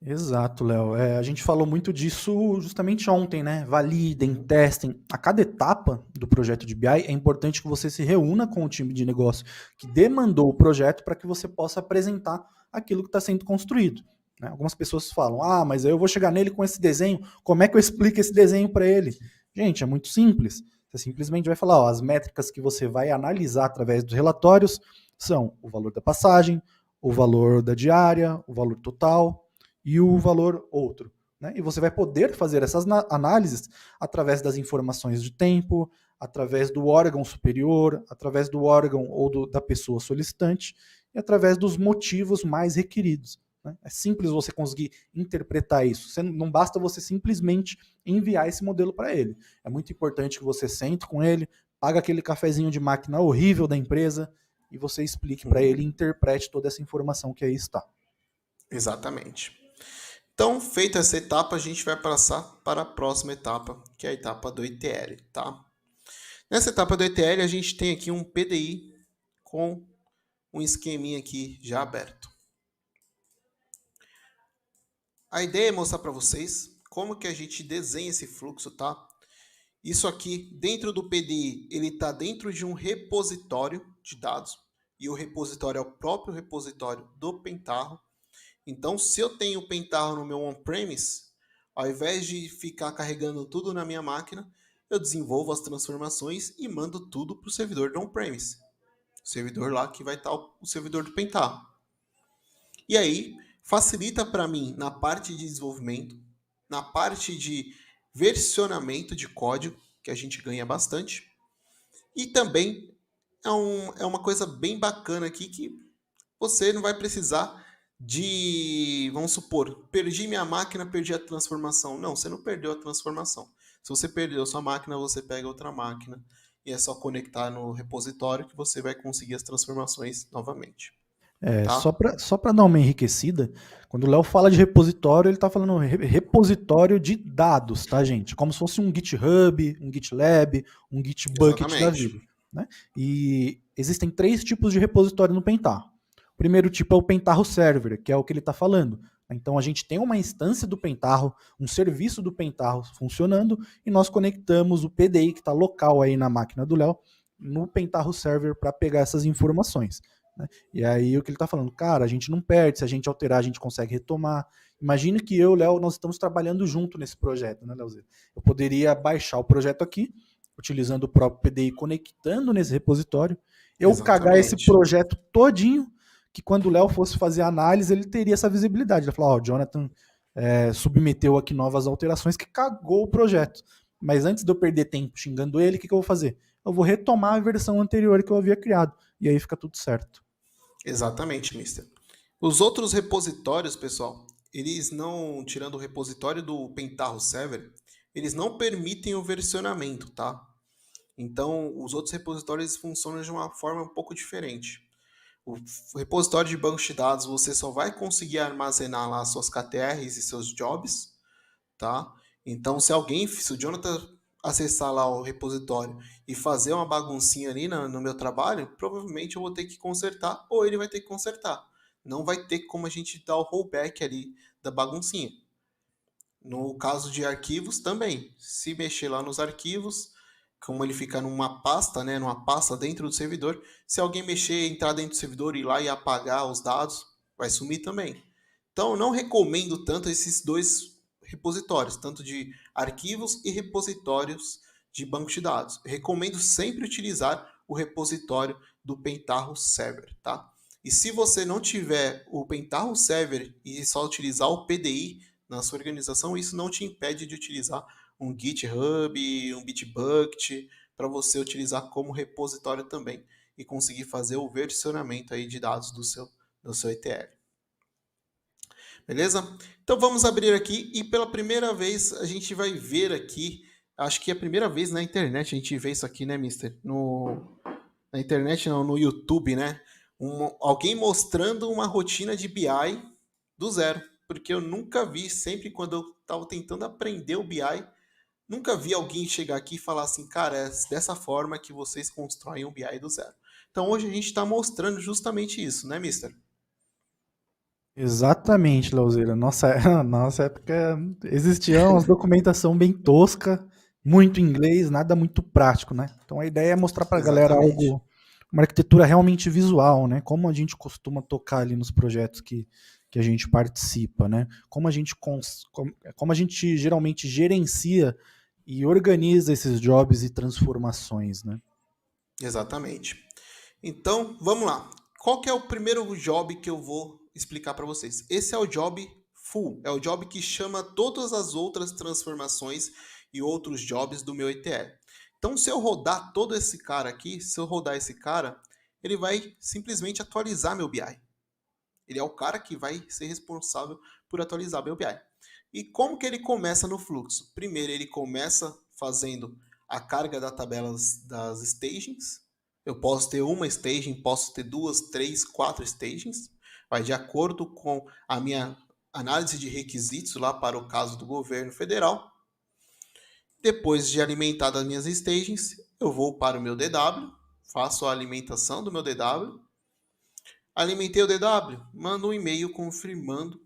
Exato, Léo. A gente falou muito disso justamente ontem, né? Validem, testem. A cada etapa do projeto de BI é importante que você se reúna com o time de negócio que demandou o projeto para que você possa apresentar aquilo que está sendo construído. Né? Algumas pessoas falam, mas eu vou chegar nele com esse desenho, como é que eu explico esse desenho para ele? Gente, é muito simples. Você simplesmente vai falar, as métricas que você vai analisar através dos relatórios são o valor da passagem, o valor da diária, o valor total e o valor outro. Né? E você vai poder fazer essas análises através das informações de tempo, através do órgão superior, através do órgão ou da pessoa solicitante e através dos motivos mais requeridos. Né? É simples você conseguir interpretar isso. Não basta você simplesmente enviar esse modelo para ele. É muito importante que você sente com ele, pague aquele cafezinho de máquina horrível da empresa e você explique para ele e interprete toda essa informação que aí está. Exatamente. Então, feita essa etapa, a gente vai passar para a próxima etapa, que é a etapa do ETL, tá? Nessa etapa do ETL, a gente tem aqui um PDI com um esqueminha aqui já aberto. A ideia é mostrar para vocês como que a gente desenha esse fluxo, tá? Isso aqui, dentro do PDI, ele está dentro de um repositório de dados, e o repositório é o próprio repositório do Pentaho. Então, se eu tenho o Pentaho no meu on-premise, ao invés de ficar carregando tudo na minha máquina, eu desenvolvo as transformações e mando tudo para o servidor do on-premise. O servidor lá que vai estar o servidor do Pentaho. E aí, facilita para mim na parte de desenvolvimento, na parte de versionamento de código, que a gente ganha bastante. E também é uma coisa bem bacana aqui que você não vai precisar vamos supor, perdi minha máquina, perdi a transformação. Não, você não perdeu a transformação. Se você perdeu a sua máquina, você pega outra máquina e é só conectar no repositório que você vai conseguir as transformações novamente, Só tá? para só pra dar uma enriquecida, quando o Léo fala de repositório, ele está falando repositório de dados, tá, gente? Como se fosse um GitHub, um GitLab, um Gitbucket da Exatamente. vida. Né? E existem 3 tipos de repositório no Pentaho. O primeiro tipo é o Pentaho Server, que é o que ele está falando. Então a gente tem uma instância do Pentaho, um serviço do Pentaho funcionando, e nós conectamos o PDI que está local aí na máquina do Léo no Pentaho Server para pegar essas informações. Né? E aí o que ele está falando, cara, a gente não perde, se a gente alterar, a gente consegue retomar. Imagina que eu e o Léo, nós estamos trabalhando junto nesse projeto, né, Léozinho? Eu poderia baixar o projeto aqui, utilizando o próprio PDI, conectando nesse repositório, eu cagar esse Exatamente. projeto todinho, que quando o Léo fosse fazer a análise, ele teria essa visibilidade. Ele falou, ó, o Jonathan submeteu aqui novas alterações que cagou o projeto. Mas antes de eu perder tempo xingando ele, o que eu vou fazer? Eu vou retomar a versão anterior que eu havia criado. E aí fica tudo certo. Exatamente, mister. Os outros repositórios, pessoal, eles não, tirando o repositório do Pentaho Server, eles não permitem o versionamento, tá? Então, os outros repositórios funcionam de uma forma um pouco diferente. O repositório de banco de dados, você só vai conseguir armazenar lá suas KTRs e seus jobs, tá? Então, se o Jonathan acessar lá o repositório e fazer uma baguncinha ali no meu trabalho, provavelmente eu vou ter que consertar ou ele vai ter que consertar. Não vai ter como a gente dar o rollback ali da baguncinha. No caso de arquivos também, se mexer lá nos arquivos, como ele fica numa pasta, né, numa pasta dentro do servidor, se alguém mexer, entrar dentro do servidor, ir lá e apagar os dados, vai sumir também. Então, eu não recomendo tanto esses dois repositórios, tanto de arquivos e repositórios de banco de dados. Eu recomendo sempre utilizar o repositório do Pentaho Server, tá? E se você não tiver o Pentaho Server e só utilizar o PDI na sua organização, isso não te impede de utilizar um GitHub, um Bitbucket, para você utilizar como repositório também e conseguir fazer o versionamento aí de dados do seu ETL. Beleza? Então vamos abrir aqui e pela primeira vez a gente vai ver aqui, acho que é a primeira vez na internet a gente vê isso aqui, né, Mister? Na internet não, no YouTube, né? Alguém mostrando uma rotina de BI do zero. Porque eu nunca vi, sempre quando eu estava tentando aprender o BI, nunca vi alguém chegar aqui e falar assim, cara, é dessa forma que vocês constroem um BI do zero. Então hoje a gente está mostrando justamente isso, né, Mister? Exatamente, Lauzeira. Nossa época existia uma documentação bem tosca, muito inglês, nada muito prático, né? Então a ideia é mostrar para a galera Exatamente. algo, uma arquitetura realmente visual, né? Como a gente costuma tocar ali nos projetos que a gente participa, né? Como a gente geralmente gerencia e organiza esses jobs e transformações, né? Exatamente. Então, vamos lá. Qual que é o primeiro job que eu vou explicar para vocês? Esse é o job full, é o job que chama todas as outras transformações e outros jobs do meu ETL. Então, se eu rodar todo esse cara aqui, se eu rodar esse cara, ele vai simplesmente atualizar meu BI. Ele é o cara que vai ser responsável por atualizar meu BI. E como que ele começa no fluxo? Primeiro, ele começa fazendo a carga da tabela das stagings. Eu posso ter uma staging, posso ter duas, três, quatro stagings. Vai de acordo com a minha análise de requisitos lá para o caso do governo federal. Depois de alimentar as minhas stagings, eu vou para o meu DW, faço a alimentação do meu DW. Alimentei o DW, mando um e-mail confirmando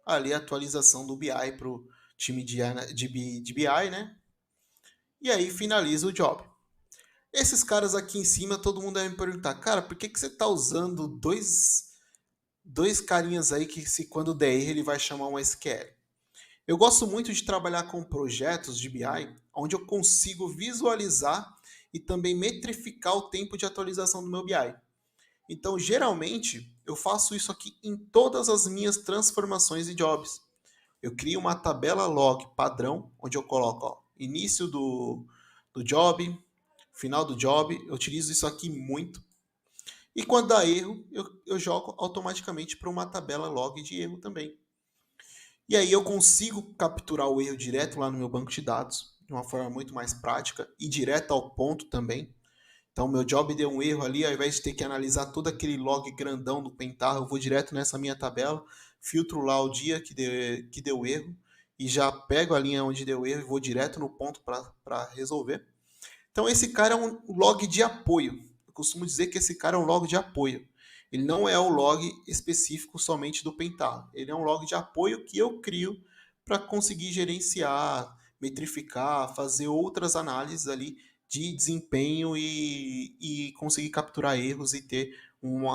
ali a atualização do BI para o time de BI, né? E aí finaliza o job. Esses caras aqui em cima, todo mundo deve me perguntar, cara, por que, que você está usando dois carinhas aí que se quando der erro ele vai chamar um SQL? Eu gosto muito de trabalhar com projetos de BI, onde eu consigo visualizar e também metrificar o tempo de atualização do meu BI. Então, geralmente, eu faço isso aqui em todas as minhas transformações e jobs. Eu crio uma tabela log padrão, onde eu coloco início do job, final do job. Eu utilizo isso aqui muito. E quando dá erro, eu jogo automaticamente para uma tabela log de erro também. E aí eu consigo capturar o erro direto lá no meu banco de dados, de uma forma muito mais prática e direto ao ponto também. Então, meu job deu um erro ali, ao invés de ter que analisar todo aquele log grandão do Pentaho, eu vou direto nessa minha tabela, filtro lá o dia que deu erro e já pego a linha onde deu erro e vou direto no ponto para resolver. Então, esse cara é um log de apoio. Eu costumo dizer que esse cara é um log de apoio. Ele não é o log específico somente do Pentaho. Ele é um log de apoio que eu crio para conseguir gerenciar, metrificar, fazer outras análises ali de desempenho e conseguir capturar erros e ter um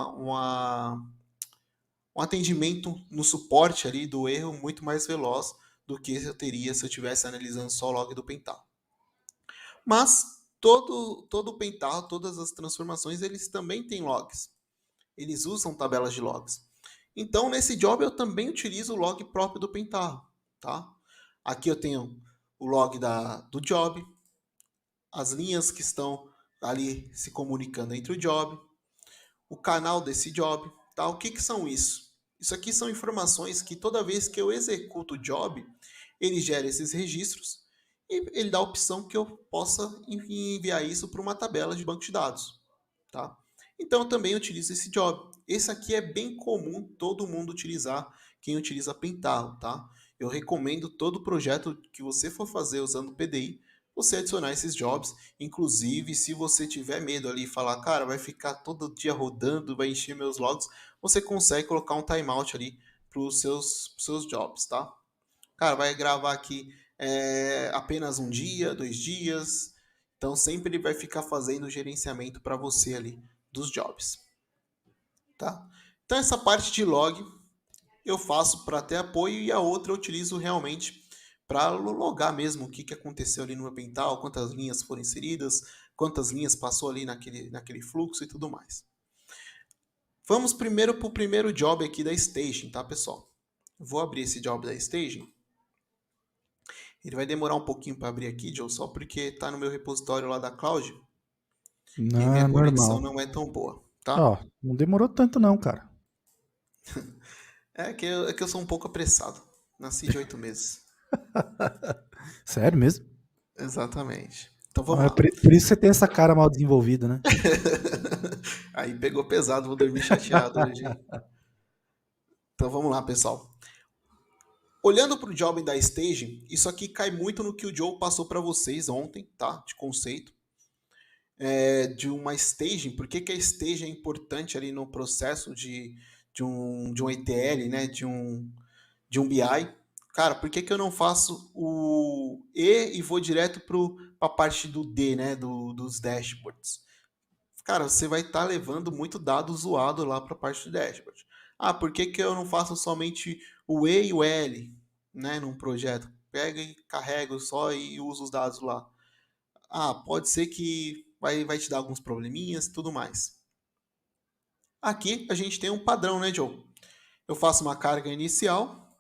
atendimento no suporte ali do erro muito mais veloz do que eu teria se eu estivesse analisando só o log do Pentaho. Mas todo o Pentaho, todas as transformações, eles também têm logs. Eles usam tabelas de logs. Então, nesse job, eu também utilizo o log próprio do Pentaho. Tá? Aqui eu tenho o log do job, as linhas que estão ali se comunicando entre o job, o canal desse job. Tá? O que são isso? Isso aqui são informações que toda vez que eu executo o job, ele gera esses registros e ele dá a opção que eu possa enviar isso para uma tabela de banco de dados. Tá? Então eu também utilizo esse job. Esse aqui é bem comum todo mundo utilizar, quem utiliza Pentaho, tá? Eu recomendo todo projeto que você for fazer usando PDI, você adicionar esses jobs. Inclusive, se você tiver medo ali e falar, cara, vai ficar todo dia rodando, vai encher meus logs, você consegue colocar um timeout ali para os seus jobs, tá? Cara, vai gravar aqui apenas um dia, 2 dias. Então sempre ele vai ficar fazendo o gerenciamento para você ali dos jobs, tá? Então essa parte de log eu faço para ter apoio e a outra eu utilizo realmente para logar mesmo o que aconteceu ali no meu Pentaho, quantas linhas foram inseridas, quantas linhas passou ali naquele fluxo e tudo mais. Vamos primeiro para o primeiro job aqui da staging, tá, pessoal? Vou abrir esse job da staging. Ele vai demorar um pouquinho para abrir aqui, Joe, só porque está no meu repositório lá da Cloud e a minha Não, conexão normal. não é tão boa, tá? Ó, não demorou tanto não, cara. É que eu sou um pouco apressado. Nasci de 8 meses. Sério mesmo? Exatamente. Então Ó, vamos lá. por isso você tem essa cara mal desenvolvida, né? Aí pegou pesado, vou dormir chateado hoje, hein? Então vamos lá, pessoal. Olhando para o job da staging, isso aqui cai muito no que o Joe passou para vocês ontem, tá? De conceito. De uma staging. Por que a staging é importante ali no processo de um ETL, né? De um BI. Cara, por que eu não faço o E e vou direto para a parte do D, né? Dos dashboards? Cara, você vai estar levando muito dado zoado lá para a parte do dashboard. Ah, por que eu não faço somente o E e o L, né, num projeto? Pega e carrego só e uso os dados lá. Ah, pode ser que vai te dar alguns probleminhas e tudo mais. Aqui a gente tem um padrão, né, Joe? Eu faço uma carga inicial,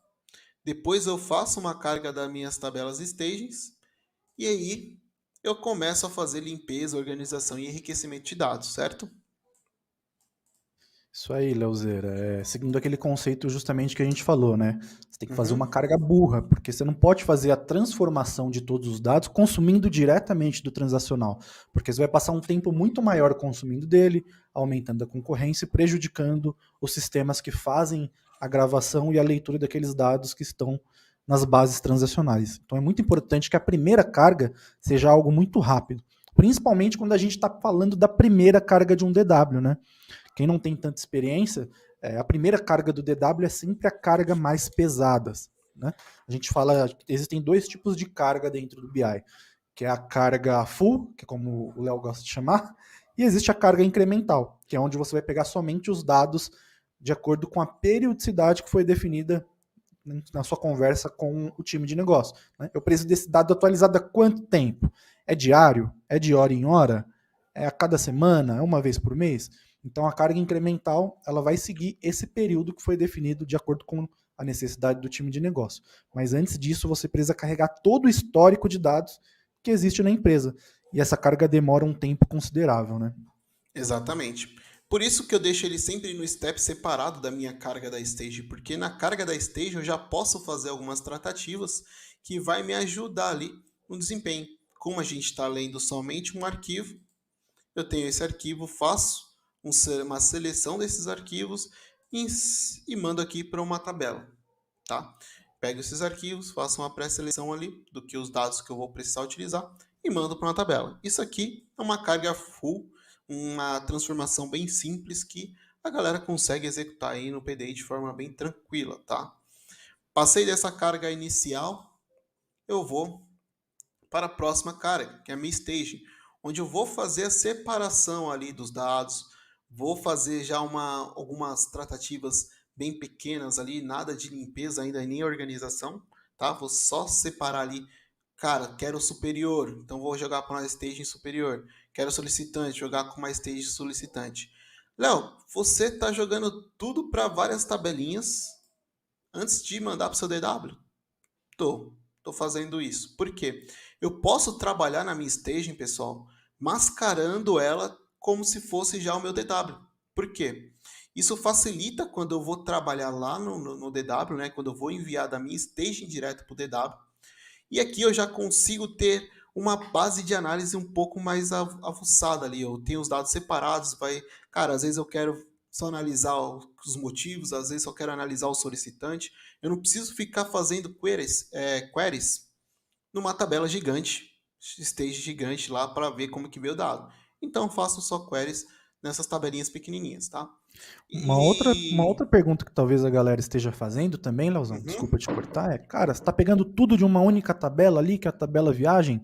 depois eu faço uma carga das minhas tabelas stagings, e aí eu começo a fazer limpeza, organização e enriquecimento de dados, certo? Isso aí, Leozeira. Seguindo aquele conceito justamente que a gente falou, né? Você tem que fazer uma Uhum. carga burra, porque você não pode fazer a transformação de todos os dados consumindo diretamente do transacional, porque você vai passar um tempo muito maior consumindo dele, aumentando a concorrência e prejudicando os sistemas que fazem a gravação e a leitura daqueles dados que estão nas bases transacionais. Então é muito importante que a primeira carga seja algo muito rápido, principalmente quando a gente está falando da primeira carga de um DW, né? Quem não tem tanta experiência, a primeira carga do DW é sempre a carga mais pesada. Né? A gente fala, existem dois tipos de carga dentro do BI, que é a carga full, que é como o Léo gosta de chamar, e existe a carga incremental, que é onde você vai pegar somente os dados de acordo com a periodicidade que foi definida na sua conversa com o time de negócio. Né? Eu preciso desse dado atualizado há quanto tempo? É diário? É de hora em hora? É a cada semana? É uma vez por mês? Então a carga incremental ela vai seguir esse período que foi definido de acordo com a necessidade do time de negócio. Mas antes disso, você precisa carregar todo o histórico de dados que existe na empresa. E essa carga demora um tempo considerável, né? Exatamente. Por isso que eu deixo ele sempre no step separado da minha carga da stage, porque na carga da stage eu já posso fazer algumas tratativas que vai me ajudar ali no desempenho. Como a gente está lendo somente um arquivo, eu tenho esse arquivo, faço uma seleção desses arquivos e mando aqui para uma tabela, tá? Pego esses arquivos, faço uma pré-seleção ali do que os dados que eu vou precisar utilizar e mando para uma tabela. Isso aqui é uma carga full, uma transformação bem simples que a galera consegue executar aí no PDI de forma bem tranquila, tá? Passei dessa carga inicial, eu vou para a próxima carga, que é a minha staging, onde eu vou fazer a separação ali dos dados, vou fazer já algumas tratativas bem pequenas ali, nada de limpeza ainda nem organização, tá? Vou só separar ali, cara, quero superior, então vou jogar para uma staging superior, quero solicitante, jogar com uma staging solicitante. Léo, você está jogando tudo para várias tabelinhas antes de mandar para o seu DW? Tô fazendo isso. Por quê? Eu posso trabalhar na minha staging, pessoal, mascarando ela como se fosse já o meu DW. Por quê? Isso facilita quando eu vou trabalhar lá no DW, né? Quando eu vou enviar da minha staging direto para o DW. E aqui eu já consigo ter uma base de análise um pouco mais avançada ali. Eu tenho os dados separados, cara, às vezes eu quero só analisar os motivos, às vezes eu quero analisar o solicitante. Eu não preciso ficar fazendo queries numa tabela gigante, stage gigante lá para ver como que veio o dado. Então eu faço só queries nessas tabelinhas pequenininhas, tá? Uma outra pergunta que talvez a galera esteja fazendo também, Leozão, desculpa Uhum. te cortar, cara, você está pegando tudo de uma única tabela ali, que é a tabela viagem?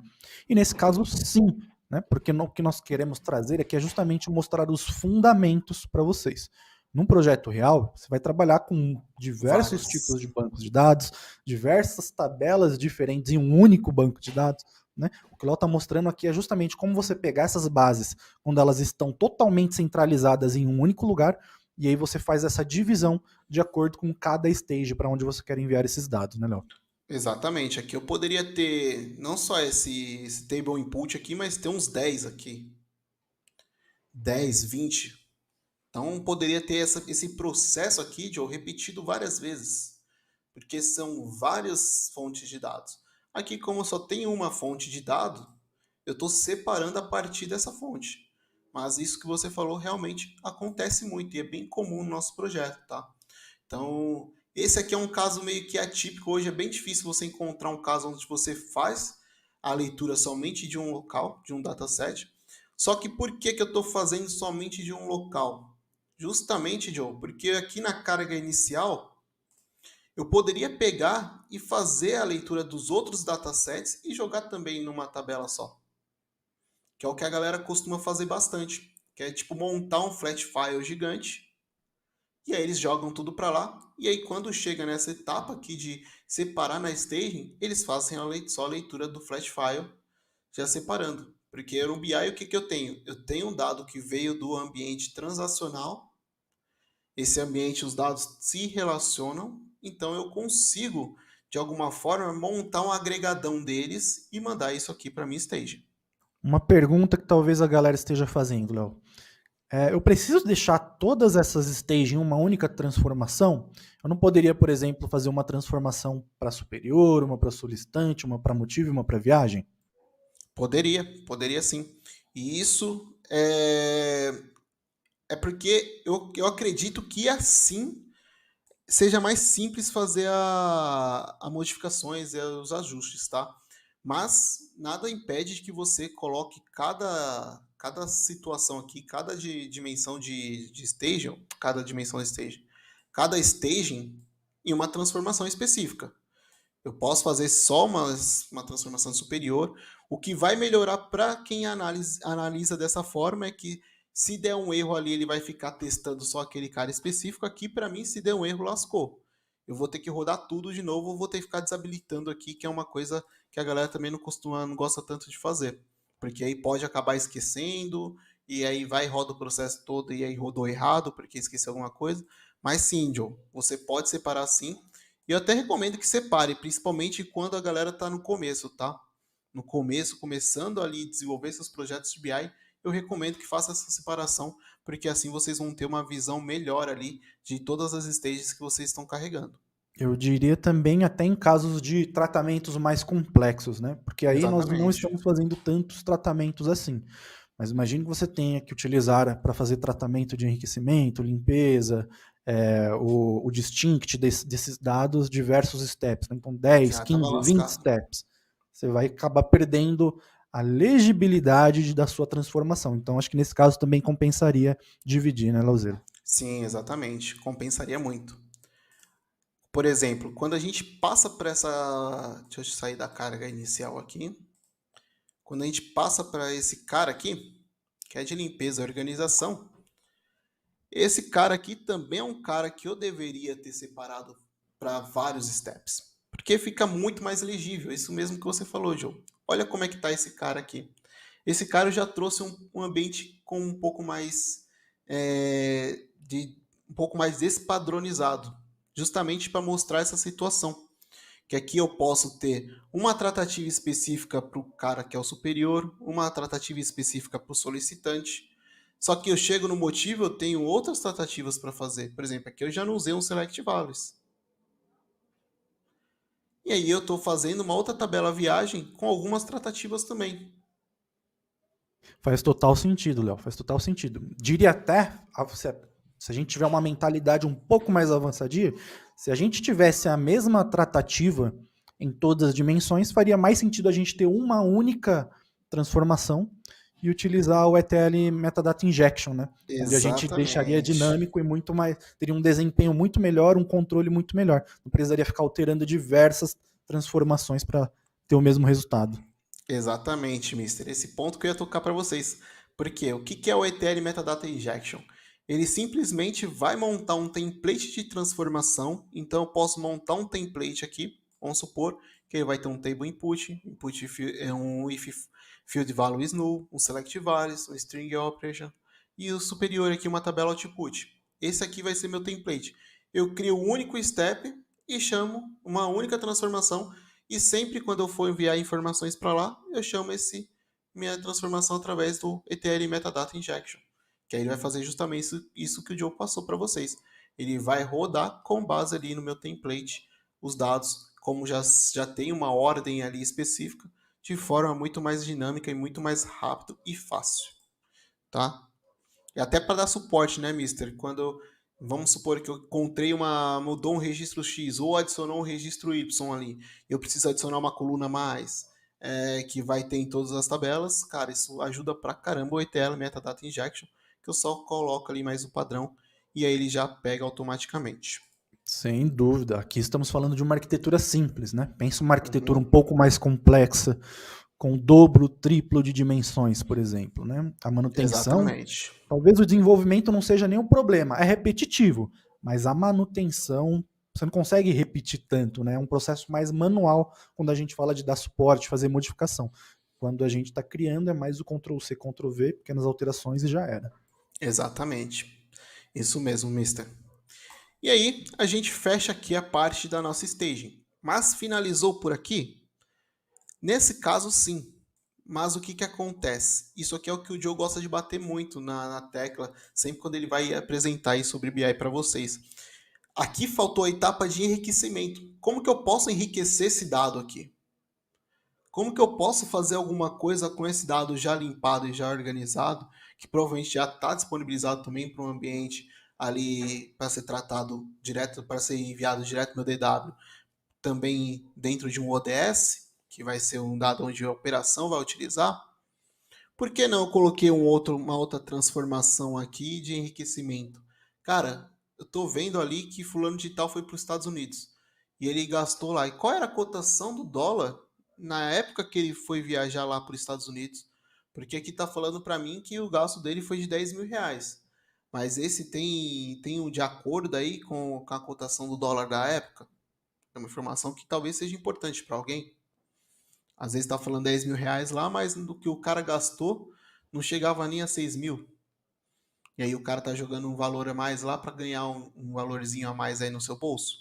E nesse caso, sim, né? Porque o que nós queremos trazer aqui é justamente mostrar os fundamentos para vocês. Num projeto real, você vai trabalhar com diversos Várias. tipos de bancos de dados, diversas tabelas diferentes em um único banco de dados. Né? O que o Léo está mostrando aqui é justamente como você pegar essas bases, quando elas estão totalmente centralizadas em um único lugar, e aí você faz essa divisão de acordo com cada stage para onde você quer enviar esses dados, né, Léo? Exatamente. Aqui eu poderia ter não só esse table input aqui, mas ter uns 10 aqui. 10, 20. Então poderia ter esse processo aqui, Joe, repetido várias vezes. Porque são várias fontes de dados. Aqui, como só tem uma fonte de dado, eu estou separando a partir dessa fonte. Mas isso que você falou realmente acontece muito e é bem comum no nosso projeto, tá? Então, esse aqui é um caso meio que atípico. Hoje é bem difícil você encontrar um caso onde você faz a leitura somente de um local, de um dataset. Só que por que eu estou fazendo somente de um local? Justamente, Joe, porque aqui na carga inicial eu poderia pegar e fazer a leitura dos outros datasets e jogar também numa tabela só. Que é o que a galera costuma fazer bastante. Que é tipo montar um flat file gigante e aí eles jogam tudo para lá. E aí quando chega nessa etapa aqui de separar na staging, eles fazem só a leitura do flat file já separando. Porque no BI o que eu tenho? Eu tenho um dado que veio do ambiente transacional. Esse ambiente, os dados se relacionam, então eu consigo, de alguma forma, montar um agregadão deles e mandar isso aqui para minha stage. Uma pergunta que talvez a galera esteja fazendo, Léo. Eu preciso deixar todas essas stages em uma única transformação? Eu não poderia, por exemplo, fazer uma transformação para superior, uma para solicitante, uma para motivo e uma para viagem? Poderia sim. E isso é porque eu acredito que assim seja mais simples fazer a modificações e os ajustes, tá? Mas nada impede de que você coloque cada situação aqui, cada dimensão de staging, cada staging em uma transformação específica. Eu posso fazer só uma transformação superior. O que vai melhorar para quem analisa dessa forma é que se der um erro ali, ele vai ficar testando só aquele cara específico. Aqui, para mim, se der um erro, lascou. Eu vou ter que rodar tudo de novo, vou ter que ficar desabilitando aqui, que é uma coisa que a galera também não gosta tanto de fazer. Porque aí pode acabar esquecendo, e aí vai e roda o processo todo, e aí rodou errado, porque esqueceu alguma coisa. Mas sim, Joe, você pode separar sim. E eu até recomendo que separe, principalmente quando a galera está no começo, tá? No começo, começando ali a desenvolver seus projetos de BI, eu recomendo que faça essa separação, porque assim vocês vão ter uma visão melhor ali de todas as stages que vocês estão carregando. Eu diria também até em casos de tratamentos mais complexos, né? Porque aí nós não Exatamente. estamos fazendo tantos tratamentos assim. Mas imagine que você tenha que utilizar para fazer tratamento de enriquecimento, limpeza, o distinct desses dados, diversos steps, né? Então 10, Já estava 15, 20 lascado. steps. Você vai acabar perdendo a legibilidade da sua transformação. Então acho que nesse caso também compensaria dividir, né, Lauzeiro? Sim, exatamente. Compensaria muito. Por exemplo, quando a gente passa por essa. Deixa eu sair da carga inicial aqui. Quando a gente passa para esse cara aqui, que é de limpeza e organização, esse cara aqui também é um cara que eu deveria ter separado para vários steps. Porque fica muito mais legível. É isso mesmo que você falou, Joe. Olha como é que tá esse cara aqui. Esse cara já trouxe um ambiente com um pouco mais um pouco mais despadronizado, justamente para mostrar essa situação. Que aqui eu posso ter uma tratativa específica para o cara que é o superior, uma tratativa específica para o solicitante. Só que eu chego no motivo, eu tenho outras tratativas para fazer. Por exemplo, aqui eu já não usei um select values. E aí eu estou fazendo uma outra tabela viagem com algumas tratativas também. Faz total sentido, Léo, faz total sentido. Diria até, se a gente tiver uma mentalidade um pouco mais avançadia, se a gente tivesse a mesma tratativa em todas as dimensões, faria mais sentido a gente ter uma única transformação e utilizar o ETL Metadata Injection, né? Onde a gente deixaria Exatamente. dinâmico e muito mais, teria um desempenho muito melhor, um controle muito melhor. Não precisaria ficar alterando diversas transformações para ter o mesmo resultado. Exatamente, Mister. Esse ponto que eu ia tocar para vocês. Porque o que é o ETL Metadata Injection? Ele simplesmente vai montar um template de transformação. Então eu posso montar um template aqui. Vamos supor que ele vai ter um table input, um if field value is null, um select values, um string operation e o superior aqui uma tabela output. Esse aqui vai ser meu template. Eu crio um único step e chamo uma única transformação e sempre quando eu for enviar informações para lá, eu chamo minha transformação através do ETL Metadata Injection. Que aí ele vai fazer justamente isso que o Joe passou para vocês. Ele vai rodar com base ali no meu template os dados, como já tem uma ordem ali específica, de forma muito mais dinâmica e muito mais rápido e fácil, tá? E até para dar suporte, né, Mister? Quando vamos supor que eu encontrei mudou um registro X ou adicionou um registro Y ali, eu preciso adicionar uma coluna a mais, que vai ter em todas as tabelas, cara, isso ajuda pra caramba o ETL Metadata Injection, que eu só coloco ali mais o padrão e aí ele já pega automaticamente. Sem dúvida. Aqui estamos falando de uma arquitetura simples, né? Pensa uma arquitetura um Uhum, pouco mais complexa, com o dobro, triplo de dimensões, por exemplo, né? A manutenção, exatamente. talvez o desenvolvimento não seja nenhum problema, é repetitivo, mas a manutenção você não consegue repetir tanto, né? É um processo mais manual quando a gente fala de dar suporte, fazer modificação. Quando a gente está criando é mais o Ctrl C, Ctrl V, pequenas alterações e já era. Exatamente. Isso mesmo, Mister. E aí, a gente fecha aqui a parte da nossa staging. Mas finalizou por aqui? Nesse caso, sim. Mas o que, que acontece? Isso aqui é o que o Joe gosta de bater muito na tecla, sempre quando ele vai apresentar aí sobre BI para vocês. Aqui faltou a etapa de enriquecimento. Como que eu posso enriquecer esse dado aqui? Como que eu posso fazer alguma coisa com esse dado já limpado e já organizado, que provavelmente já está disponibilizado também para um ambiente ali para ser tratado direto, para ser enviado direto no DW, também dentro de um ODS, que vai ser um dado onde a operação vai utilizar. Por que não eu coloquei uma outra transformação aqui de enriquecimento? Cara, eu estou vendo ali que fulano de tal foi para os Estados Unidos e ele gastou lá. E qual era a cotação do dólar na época que ele foi viajar lá para os Estados Unidos? Porque aqui está falando para mim que o gasto dele foi de R$ 10.000. Mas esse tem um de acordo aí com a cotação do dólar da época? É uma informação que talvez seja importante para alguém. Às vezes está falando R$ 10.000 lá, mas do que o cara gastou não chegava nem a 6.000. E aí o cara tá jogando um valor a mais lá para ganhar um valorzinho a mais aí no seu bolso.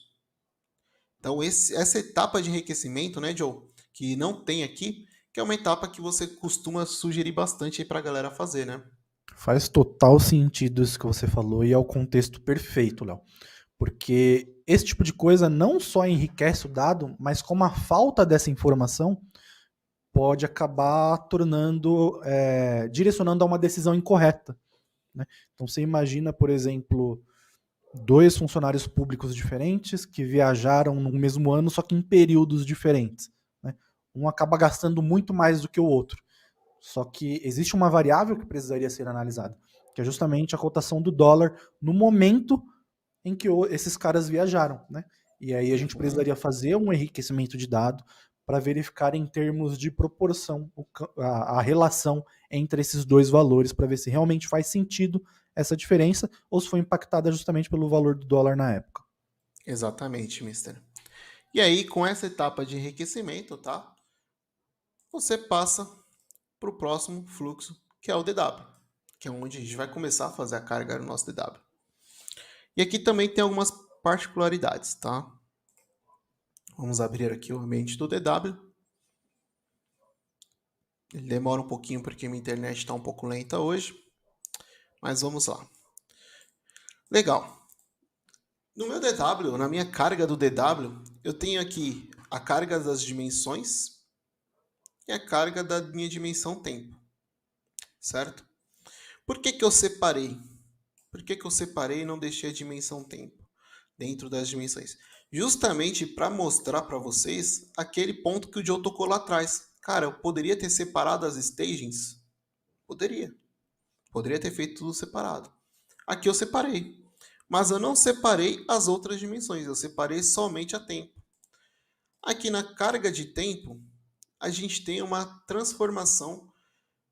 Então essa etapa de enriquecimento, né, Joe, que não tem aqui, que é uma etapa que você costuma sugerir bastante aí para a galera fazer, né? Faz total sentido isso que você falou e é o contexto perfeito, Léo. Porque esse tipo de coisa não só enriquece o dado, mas como a falta dessa informação pode acabar direcionando a uma decisão incorreta, né? Então você imagina, por exemplo, dois funcionários públicos diferentes que viajaram no mesmo ano, só que em períodos diferentes, né? Um acaba gastando muito mais do que o outro. Só que existe uma variável que precisaria ser analisada, que é justamente a cotação do dólar no momento em que esses caras viajaram, né? E aí a gente precisaria fazer um enriquecimento de dado para verificar em termos de proporção a relação entre esses dois valores, para ver se realmente faz sentido essa diferença ou se foi impactada justamente pelo valor do dólar na época. Exatamente, mister. E aí, com essa etapa de enriquecimento, tá? Você passa para o próximo fluxo, que é o DW, que é onde a gente vai começar a fazer a carga no nosso DW. E aqui também tem algumas particularidades, tá? Vamos abrir aqui o ambiente do DW. Ele demora um pouquinho porque minha internet está um pouco lenta hoje, mas vamos lá. Legal. No meu DW, na minha carga do DW, eu tenho aqui a carga das dimensões e a carga da minha dimensão tempo, certo? Por que que eu separei? Por que que eu separei e não deixei a dimensão tempo dentro das dimensões? Justamente para mostrar para vocês aquele ponto que o Joe tocou lá atrás. Cara, eu poderia ter separado as stagings? Poderia. Poderia ter feito tudo separado. Aqui eu separei. Mas eu não separei as outras dimensões. Eu separei somente a tempo. Aqui na carga de tempo, a gente tem uma transformação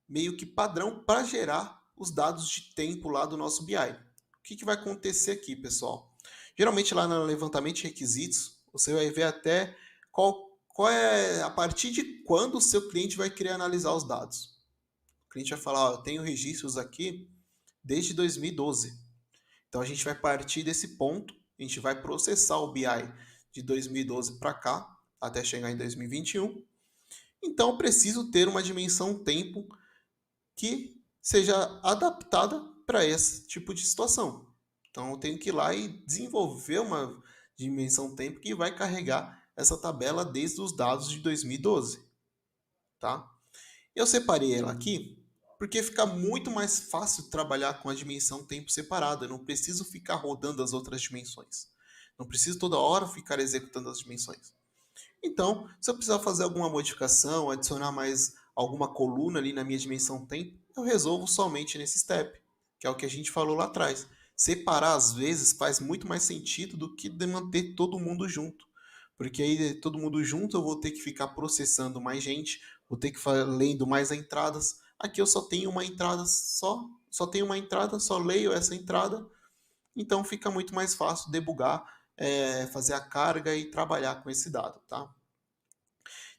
meio que padrão para gerar os dados de tempo lá do nosso BI. O que vai acontecer aqui, pessoal? Geralmente lá no levantamento de requisitos, você vai ver até qual é a partir de quando o seu cliente vai querer analisar os dados. O cliente vai falar, ó, eu tenho registros aqui desde 2012. Então a gente vai partir desse ponto, a gente vai processar o BI de 2012 para cá, até chegar em 2021. Então eu preciso ter uma dimensão tempo que seja adaptada para esse tipo de situação. Então eu tenho que ir lá e desenvolver uma dimensão tempo que vai carregar essa tabela desde os dados de 2012, tá? Eu separei ela aqui porque fica muito mais fácil trabalhar com a dimensão tempo separada. Eu não preciso ficar rodando as outras dimensões. Não preciso toda hora ficar executando as dimensões. Então, se eu precisar fazer alguma modificação, adicionar mais alguma coluna ali na minha dimensão tempo, eu resolvo somente nesse step, que é o que a gente falou lá atrás. Separar, às vezes, faz muito mais sentido do que manter todo mundo junto. Porque aí, todo mundo junto, eu vou ter que ficar processando mais gente, vou ter que ficar lendo mais entradas. Aqui eu só tenho uma entrada só tenho uma entrada, só leio essa entrada. Então, fica muito mais fácil debugar, fazer a carga e trabalhar com esse dado, tá?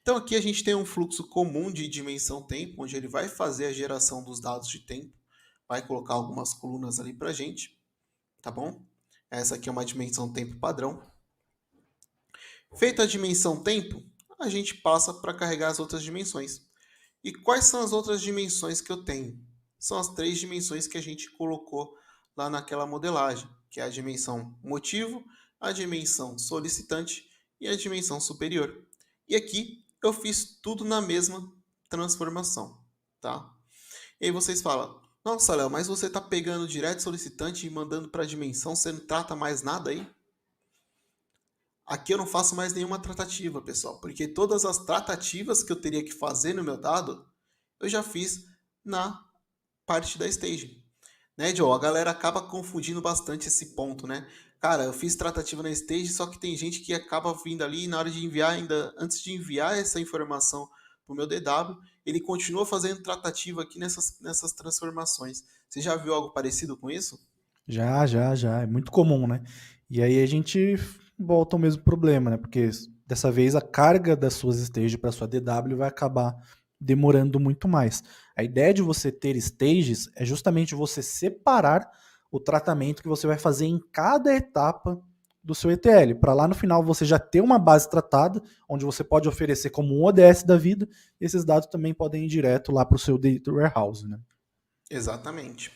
Então aqui a gente tem um fluxo comum de dimensão tempo, onde ele vai fazer a geração dos dados de tempo, vai colocar algumas colunas ali para a gente, tá bom? Essa aqui é uma dimensão tempo padrão. Feita a dimensão tempo, a gente passa para carregar as outras dimensões. E quais são as outras dimensões que eu tenho? São as 3 dimensões que a gente colocou lá naquela modelagem, que é a dimensão motivo, a dimensão solicitante e a dimensão superior. E aqui eu fiz tudo na mesma transformação, tá? E aí vocês falam, nossa, Léo, mas você está pegando direto solicitante e mandando para a dimensão, você não trata mais nada aí? Aqui eu não faço mais nenhuma tratativa, pessoal, porque todas as tratativas que eu teria que fazer no meu dado, eu já fiz na parte da staging. Né, Joe? A galera acaba confundindo bastante esse ponto, né? Cara, eu fiz tratativa na stage, só que tem gente que acaba vindo ali na hora de enviar, ainda antes de enviar essa informação pro meu DW, ele continua fazendo tratativa aqui nessas transformações. Você já viu algo parecido com isso? Já. É muito comum, né? E aí a gente volta ao mesmo problema, né? Porque dessa vez a carga das suas stages para sua DW vai acabar demorando muito mais. A ideia de você ter stages é justamente você separar o tratamento que você vai fazer em cada etapa do seu ETL, para lá no final você já ter uma base tratada, onde você pode oferecer como um ODS da vida, e esses dados também podem ir direto lá para o seu Data Warehouse. Né? Exatamente.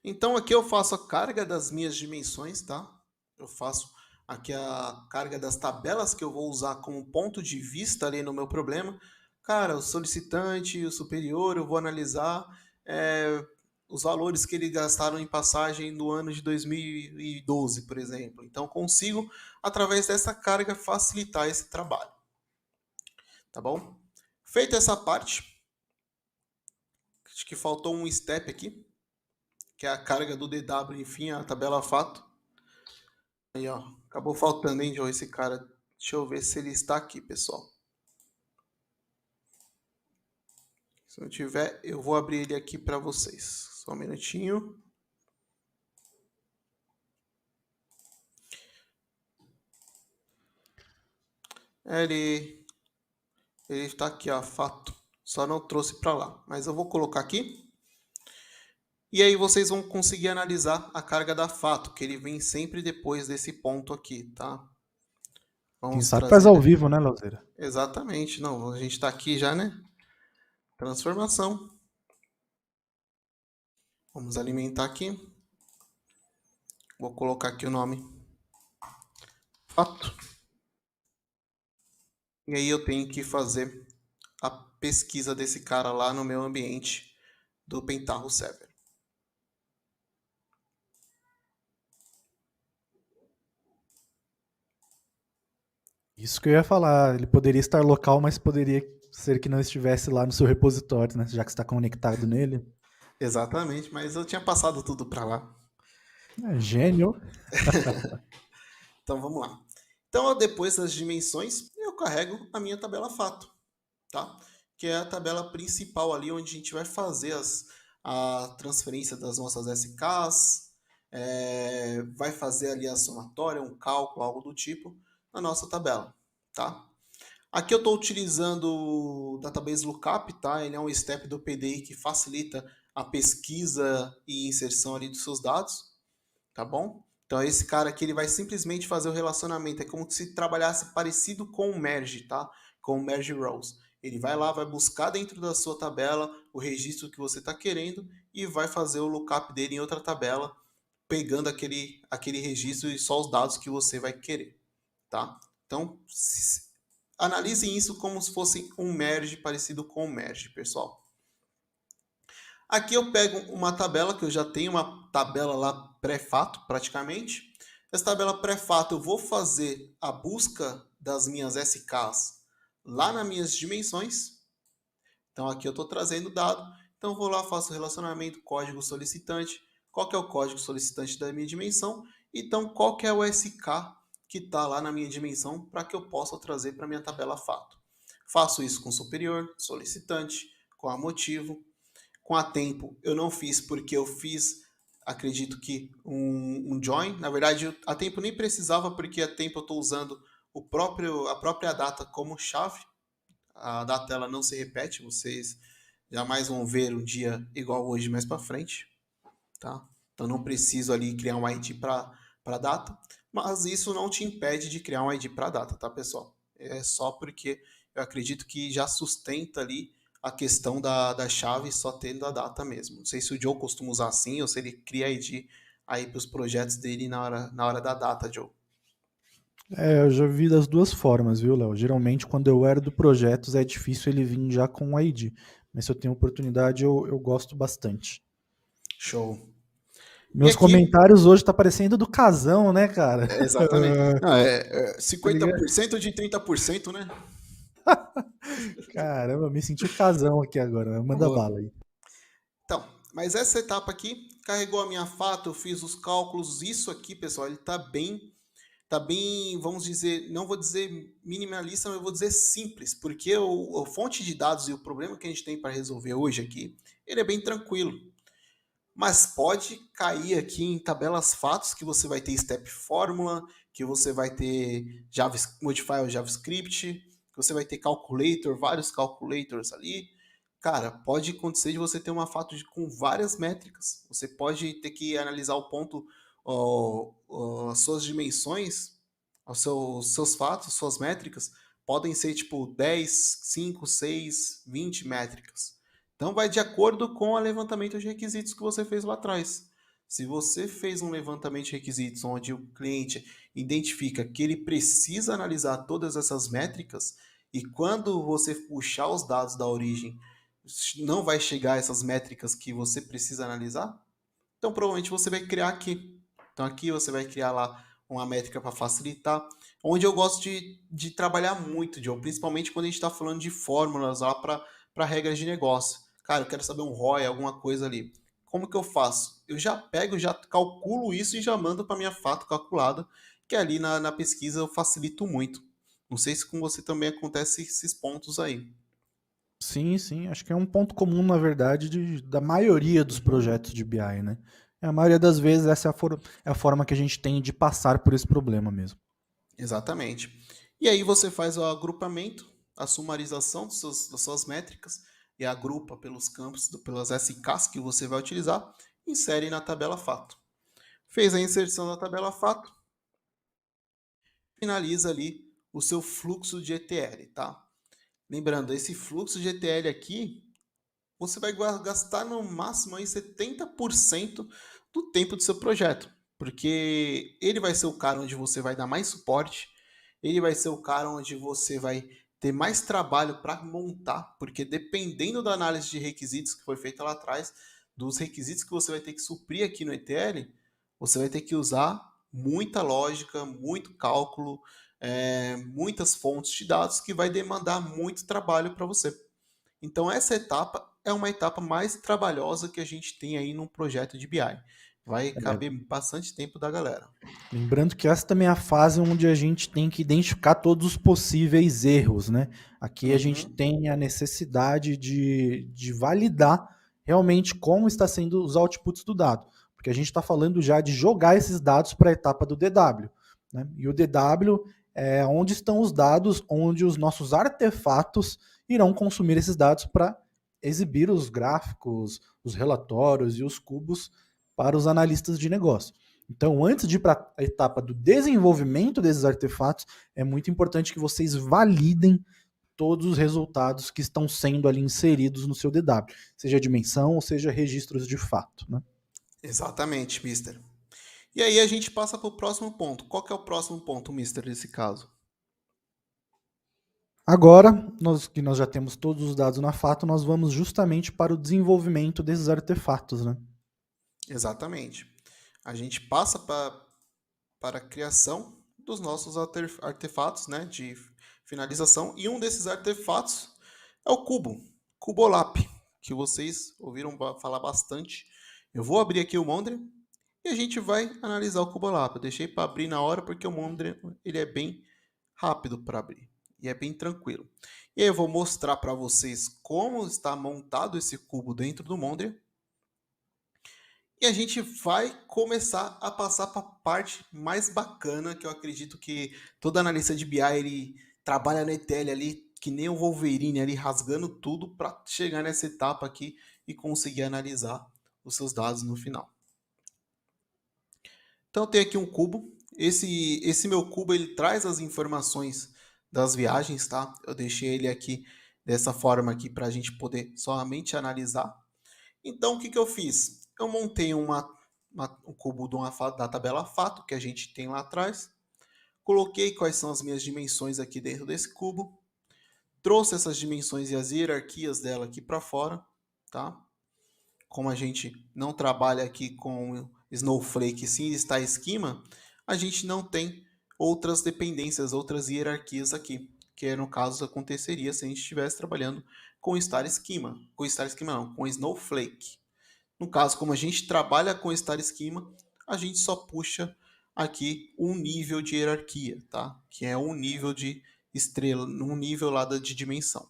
Então aqui eu faço a carga das minhas dimensões, tá? Eu faço aqui a carga das tabelas que eu vou usar como ponto de vista ali no meu problema. Cara, o solicitante, o superior, eu vou analisar os valores que eles gastaram em passagem no ano de 2012, por exemplo. Então consigo, através dessa carga, facilitar esse trabalho. Tá bom? Feita essa parte, acho que faltou um step aqui, que é a carga do DW, enfim, a tabela fato. Aí, ó, acabou faltando, hein, Joe, esse cara. Deixa eu ver se ele está aqui, pessoal. Se não tiver, eu vou abrir ele aqui para vocês. Só um minutinho. Ele está aqui, ó, fato. Só não trouxe para lá. Mas eu vou colocar aqui. E aí vocês vão conseguir analisar a carga da fato, que ele vem sempre depois desse ponto aqui, tá? Quem Vamos sabe faz ao trazer. vivo, né, Lauzeira? Exatamente. Não, a gente está aqui já, né? Transformação. Vamos alimentar aqui. Vou colocar aqui o nome fato. E aí eu tenho que fazer a pesquisa desse cara lá no meu ambiente do Pentaho Server. Isso que eu ia falar. Ele poderia estar local, mas poderia ser que não estivesse lá no seu repositório, né? Já que está conectado nele. Exatamente, mas eu tinha passado tudo para lá. É, gênio. Então vamos lá. Então depois das dimensões, eu carrego a minha tabela fato, tá? Que é a tabela principal ali onde a gente vai fazer a transferência das nossas SKs, vai fazer ali a somatória, um cálculo, algo do tipo, na nossa tabela, tá? Aqui eu estou utilizando o Database Lookup, tá? Ele é um step do PDI que facilita a pesquisa e inserção ali dos seus dados, tá bom? Então esse cara aqui ele vai simplesmente fazer o relacionamento, é como se trabalhasse parecido com o merge, tá? Com o merge rows. Ele vai lá, vai buscar dentro da sua tabela o registro que você está querendo e vai fazer o lookup dele em outra tabela, pegando aquele registro e só os dados que você vai querer, tá? Então, analisem isso como se fosse um merge parecido com o merge, pessoal. Aqui eu pego uma tabela, que eu já tenho uma tabela lá pré-fato, praticamente. Essa tabela pré-fato eu vou fazer a busca das minhas SKs lá nas minhas dimensões. Então aqui eu estou trazendo o dado. Então eu vou lá, faço o relacionamento código solicitante. Qual que é o código solicitante da minha dimensão? Então qual que é o SK que está lá na minha dimensão para que eu possa trazer para a minha tabela fato. Faço isso com superior, solicitante, com a motivo. Com a tempo eu não fiz porque eu fiz, acredito que um join. Na verdade, a tempo nem precisava porque a tempo eu estou usando a própria data como chave. A data ela não se repete, vocês jamais vão ver um dia igual hoje mais para frente, tá? Então não preciso ali criar um ID para data, mas isso não te impede de criar um ID para data, tá, pessoal? É só porque eu acredito que já sustenta ali a questão da chave só tendo a data mesmo. Não sei se o Joe costuma usar assim ou se ele cria ID aí para os projetos dele na hora da data, Joe. Eu já vi das duas formas, viu, Léo? Geralmente, quando eu herdo projetos, é difícil ele vir já com o ID. Mas se eu tenho oportunidade, eu gosto bastante. Show. E Meus aqui, comentários hoje tá parecendo do Casão, né, cara? exatamente. Não, Tá ligado? 50% de 30%, né? Caramba, me senti o Casão aqui agora. Manda Boa. bala aí. Então, mas essa etapa aqui carregou a minha fato, eu fiz os cálculos. Isso aqui, pessoal, ele tá bem, vamos dizer, não vou dizer minimalista, mas eu vou dizer simples, porque a fonte de dados e o problema que a gente tem para resolver hoje aqui, ele é bem tranquilo. Mas pode cair aqui em tabelas fatos que você vai ter step fórmula, que você vai ter modifier JavaScript, que você vai ter calculator, vários calculators ali. Cara, pode acontecer de você ter uma fato com várias métricas. Você pode ter que analisar as suas dimensões, seus fatos, suas métricas, podem ser tipo 10, 5, 6, 20 métricas. Então vai de acordo com o levantamento de requisitos que você fez lá atrás. Se você fez um levantamento de requisitos onde o cliente identifica que ele precisa analisar todas essas métricas, e quando você puxar os dados da origem, não vai chegar a essas métricas que você precisa analisar, então provavelmente você vai criar aqui. Então aqui você vai criar lá uma métrica para facilitar, onde eu gosto de trabalhar muito, John, principalmente quando a gente está falando de fórmulas lá para regras de negócio. Cara, eu quero saber um ROI, alguma coisa ali. Como que eu faço? Eu já pego, já calculo isso e já mando para minha fato calculada, que ali na pesquisa eu facilito muito. Não sei se com você também acontece esses pontos aí. Sim, sim. Acho que é um ponto comum, na verdade, da maioria dos Uhum. projetos de BI, né? A maioria das vezes essa é a forma que a gente tem de passar por esse problema mesmo. Exatamente. E aí você faz o agrupamento, a sumarização das suas métricas e agrupa pelos campos, pelas SKs que você vai utilizar, insere na tabela fato. Fez a inserção na tabela fato, finaliza ali o seu fluxo de ETL, tá? Lembrando, esse fluxo de ETL aqui, você vai gastar no máximo aí 70% do tempo do seu projeto, porque ele vai ser o cara onde você vai dar mais suporte, ele vai ser o cara onde você vai ter mais trabalho para montar, porque dependendo da análise de requisitos que foi feita lá atrás, dos requisitos que você vai ter que suprir aqui no ETL, você vai ter que usar muita lógica, muito cálculo, muitas fontes de dados que vai demandar muito trabalho para você. Então, essa etapa é uma etapa mais trabalhosa que a gente tem aí num projeto de BI. Vai caber bastante tempo da galera. Lembrando que essa também é a fase onde a gente tem que identificar todos os possíveis erros, né? Aqui a gente Uhum. tem a necessidade de validar realmente como está sendo os outputs do dado, porque a gente está falando já de jogar esses dados para a etapa do DW, né? E o DW é onde estão os dados, onde os nossos artefatos irão consumir esses dados para exibir os gráficos, os relatórios e os cubos para os analistas de negócio. Então, antes de ir para a etapa do desenvolvimento desses artefatos, é muito importante que vocês validem todos os resultados que estão sendo ali inseridos no seu DW, seja dimensão ou seja registros de fato, né? Exatamente, Mister. E aí a gente passa para o próximo ponto. Qual que é o próximo ponto, Mister, nesse caso? Agora, que nós já temos todos os dados na fato, nós vamos justamente para o desenvolvimento desses artefatos, né? Exatamente. A gente passa para a criação dos nossos artefatos, né, de finalização. E um desses artefatos é o cubo, Cubolap, que vocês ouviram falar bastante. Eu vou abrir aqui o Mondrian e a gente vai analisar o Cubolap. Eu deixei para abrir na hora porque o Mondrian ele é bem rápido para abrir e é bem tranquilo. E aí eu vou mostrar para vocês como está montado esse cubo dentro do Mondrian. E a gente vai começar a passar para a parte mais bacana, que eu acredito que todo analista de BI ele trabalha na ETL ali, que nem o Wolverine ali, rasgando tudo para chegar nessa etapa aqui e conseguir analisar os seus dados no final. Então eu tenho aqui um cubo. Esse meu cubo ele traz as informações das viagens, tá? Eu deixei ele aqui dessa forma aqui para a gente poder somente analisar. Então, o que eu fiz? Eu montei um cubo da tabela fato que a gente tem lá atrás, coloquei quais são as minhas dimensões aqui dentro desse cubo, trouxe essas dimensões e as hierarquias dela aqui para fora, tá? Como a gente não trabalha aqui com Snowflake, sim está esquema, a gente não tem outras dependências, outras hierarquias aqui, que no caso aconteceria se a gente estivesse trabalhando com Star Schema, com Star Schema não, com Snowflake. No caso, como a gente trabalha com Star Schema, a gente só puxa aqui um nível de hierarquia, tá? Que é um nível de estrela, um nível lá de dimensão.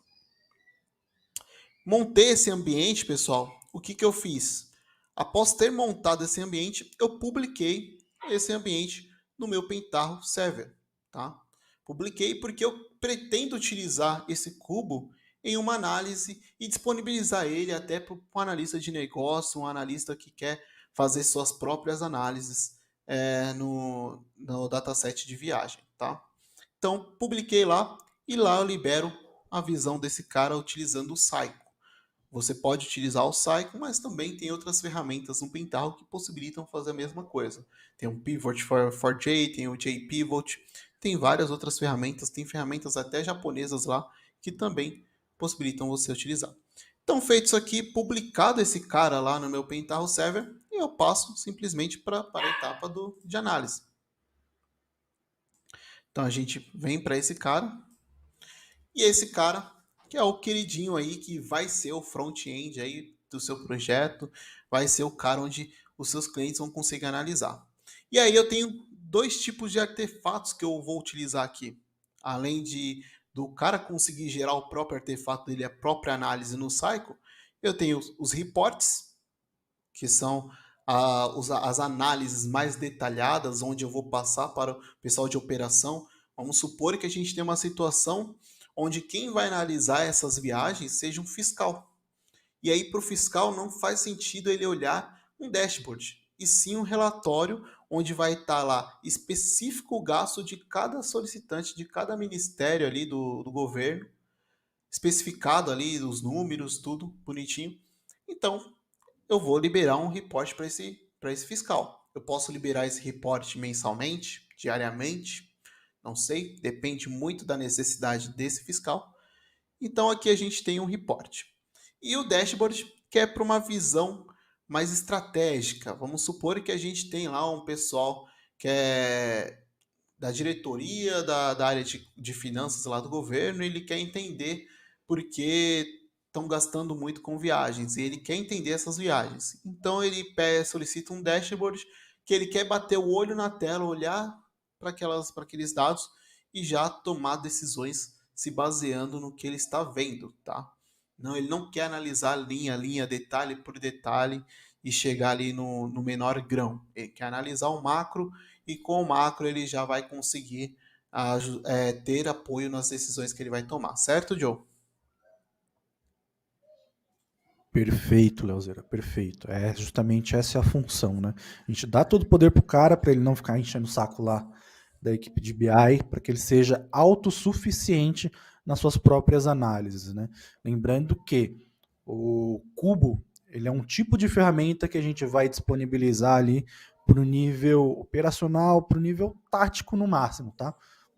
Montei esse ambiente, pessoal. O que eu fiz? Após ter montado esse ambiente, eu publiquei esse ambiente no meu Pentaho Server, tá? Publiquei porque eu pretendo utilizar esse cubo em uma análise e disponibilizar ele até para um analista de negócio, um analista que quer fazer suas próprias análises no dataset de viagem, tá? Então, publiquei lá e lá eu libero a visão desse cara utilizando o Psycho. Você pode utilizar o Psycho, mas também tem outras ferramentas no Pentaho que possibilitam fazer a mesma coisa. Tem um Pivot for J, tem o JPivot, tem várias outras ferramentas, tem ferramentas até japonesas lá que também possibilitam você utilizar. Então, feito isso aqui, publicado esse cara lá no meu Pentaho Server, eu passo simplesmente para a etapa de análise. Então, a gente vem para esse cara, e esse cara, que é o queridinho aí, que vai ser o front-end aí do seu projeto, vai ser o cara onde os seus clientes vão conseguir analisar. E aí eu tenho dois tipos de artefatos que eu vou utilizar aqui. Além do cara conseguir gerar o próprio artefato dele, a própria análise no Cycle, eu tenho os reports, que são as análises mais detalhadas, onde eu vou passar para o pessoal de operação. Vamos supor que a gente tem uma situação onde quem vai analisar essas viagens seja um fiscal. E aí, para o fiscal, não faz sentido ele olhar um dashboard, e sim um relatório onde vai estar lá específico o gasto de cada solicitante, de cada ministério ali do governo, especificado ali os números, tudo bonitinho. Então, eu vou liberar um report para esse fiscal. Eu posso liberar esse report mensalmente, diariamente, não sei, depende muito da necessidade desse fiscal. Então aqui a gente tem um report. E o dashboard, que é para uma visão mais estratégica. Vamos supor que a gente tem lá um pessoal que é da diretoria da área de finanças lá do governo, e ele quer entender por que estão gastando muito com viagens, e ele quer entender essas viagens. Então ele solicita um dashboard que ele quer bater o olho na tela, olhar para aqueles dados e já tomar decisões se baseando no que ele está vendo, tá? Não, ele não quer analisar linha a linha, detalhe por detalhe e chegar ali no menor grão. Ele quer analisar o macro, e com o macro ele já vai conseguir ter apoio nas decisões que ele vai tomar, certo, Joe? Perfeito, Leozeira, perfeito. É justamente essa é a função, né? A gente dá todo o poder pro cara para ele não ficar enchendo o saco lá da equipe de BI, para que ele seja autossuficiente nas suas próprias análises, né? Lembrando que o Cubo, ele é um tipo de ferramenta que a gente vai disponibilizar ali para o nível operacional, para o nível tático no máximo, tá?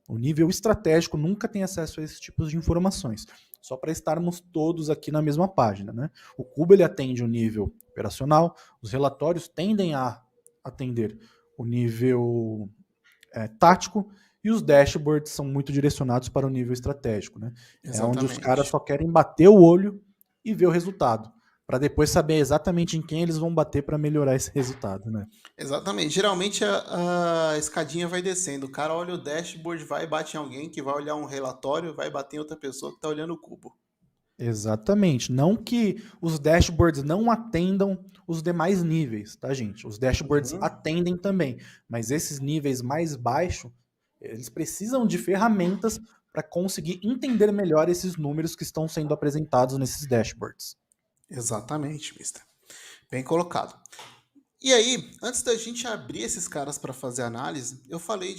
O nível estratégico nunca tem acesso a esses tipos de informações. Só para estarmos todos aqui na mesma página, né? O Cubo ele atende o nível operacional, os relatórios tendem a atender o nível tático, e os dashboards são muito direcionados para o nível estratégico, né? É onde os caras Exatamente. só querem bater o olho e ver o resultado, para depois saber exatamente em quem eles vão bater para melhorar esse resultado, né? Exatamente. Geralmente a escadinha vai descendo. O cara olha o dashboard, vai e bate em alguém que vai olhar um relatório, vai bater em outra pessoa que está olhando o cubo. Exatamente. Não que os dashboards não atendam os demais níveis, tá, gente? Os dashboards Uhum. atendem também, mas esses níveis mais baixos, eles precisam de ferramentas para conseguir entender melhor esses números que estão sendo apresentados nesses dashboards. Exatamente, mister. Bem colocado. E aí, antes da gente abrir esses caras para fazer análise, eu falei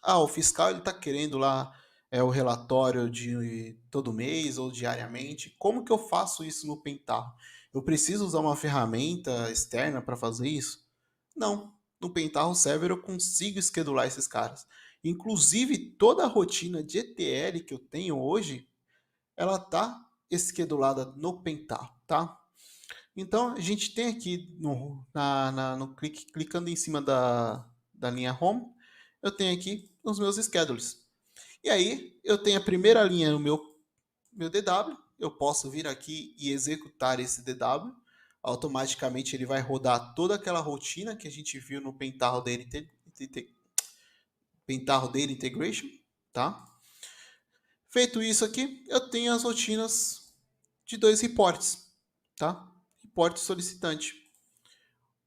o fiscal ele está querendo lá o relatório de todo mês ou diariamente. Como que eu faço isso no Pentaho? Eu preciso usar uma ferramenta externa para fazer isso? Não. No Pentaho Server eu consigo schedular esses caras. Inclusive, toda a rotina de ETL que eu tenho hoje, ela tá schedulada no Pentaho, tá? Então, a gente tem aqui no clicando em cima da linha Home, eu tenho aqui os meus schedules. E aí, eu tenho a primeira linha no meu DW, eu posso vir aqui e executar esse DW. Automaticamente ele vai rodar toda aquela rotina que a gente viu no Pentaho Data Integration, tá? Feito isso aqui, eu tenho as rotinas de dois reports, tá? Reporte solicitante.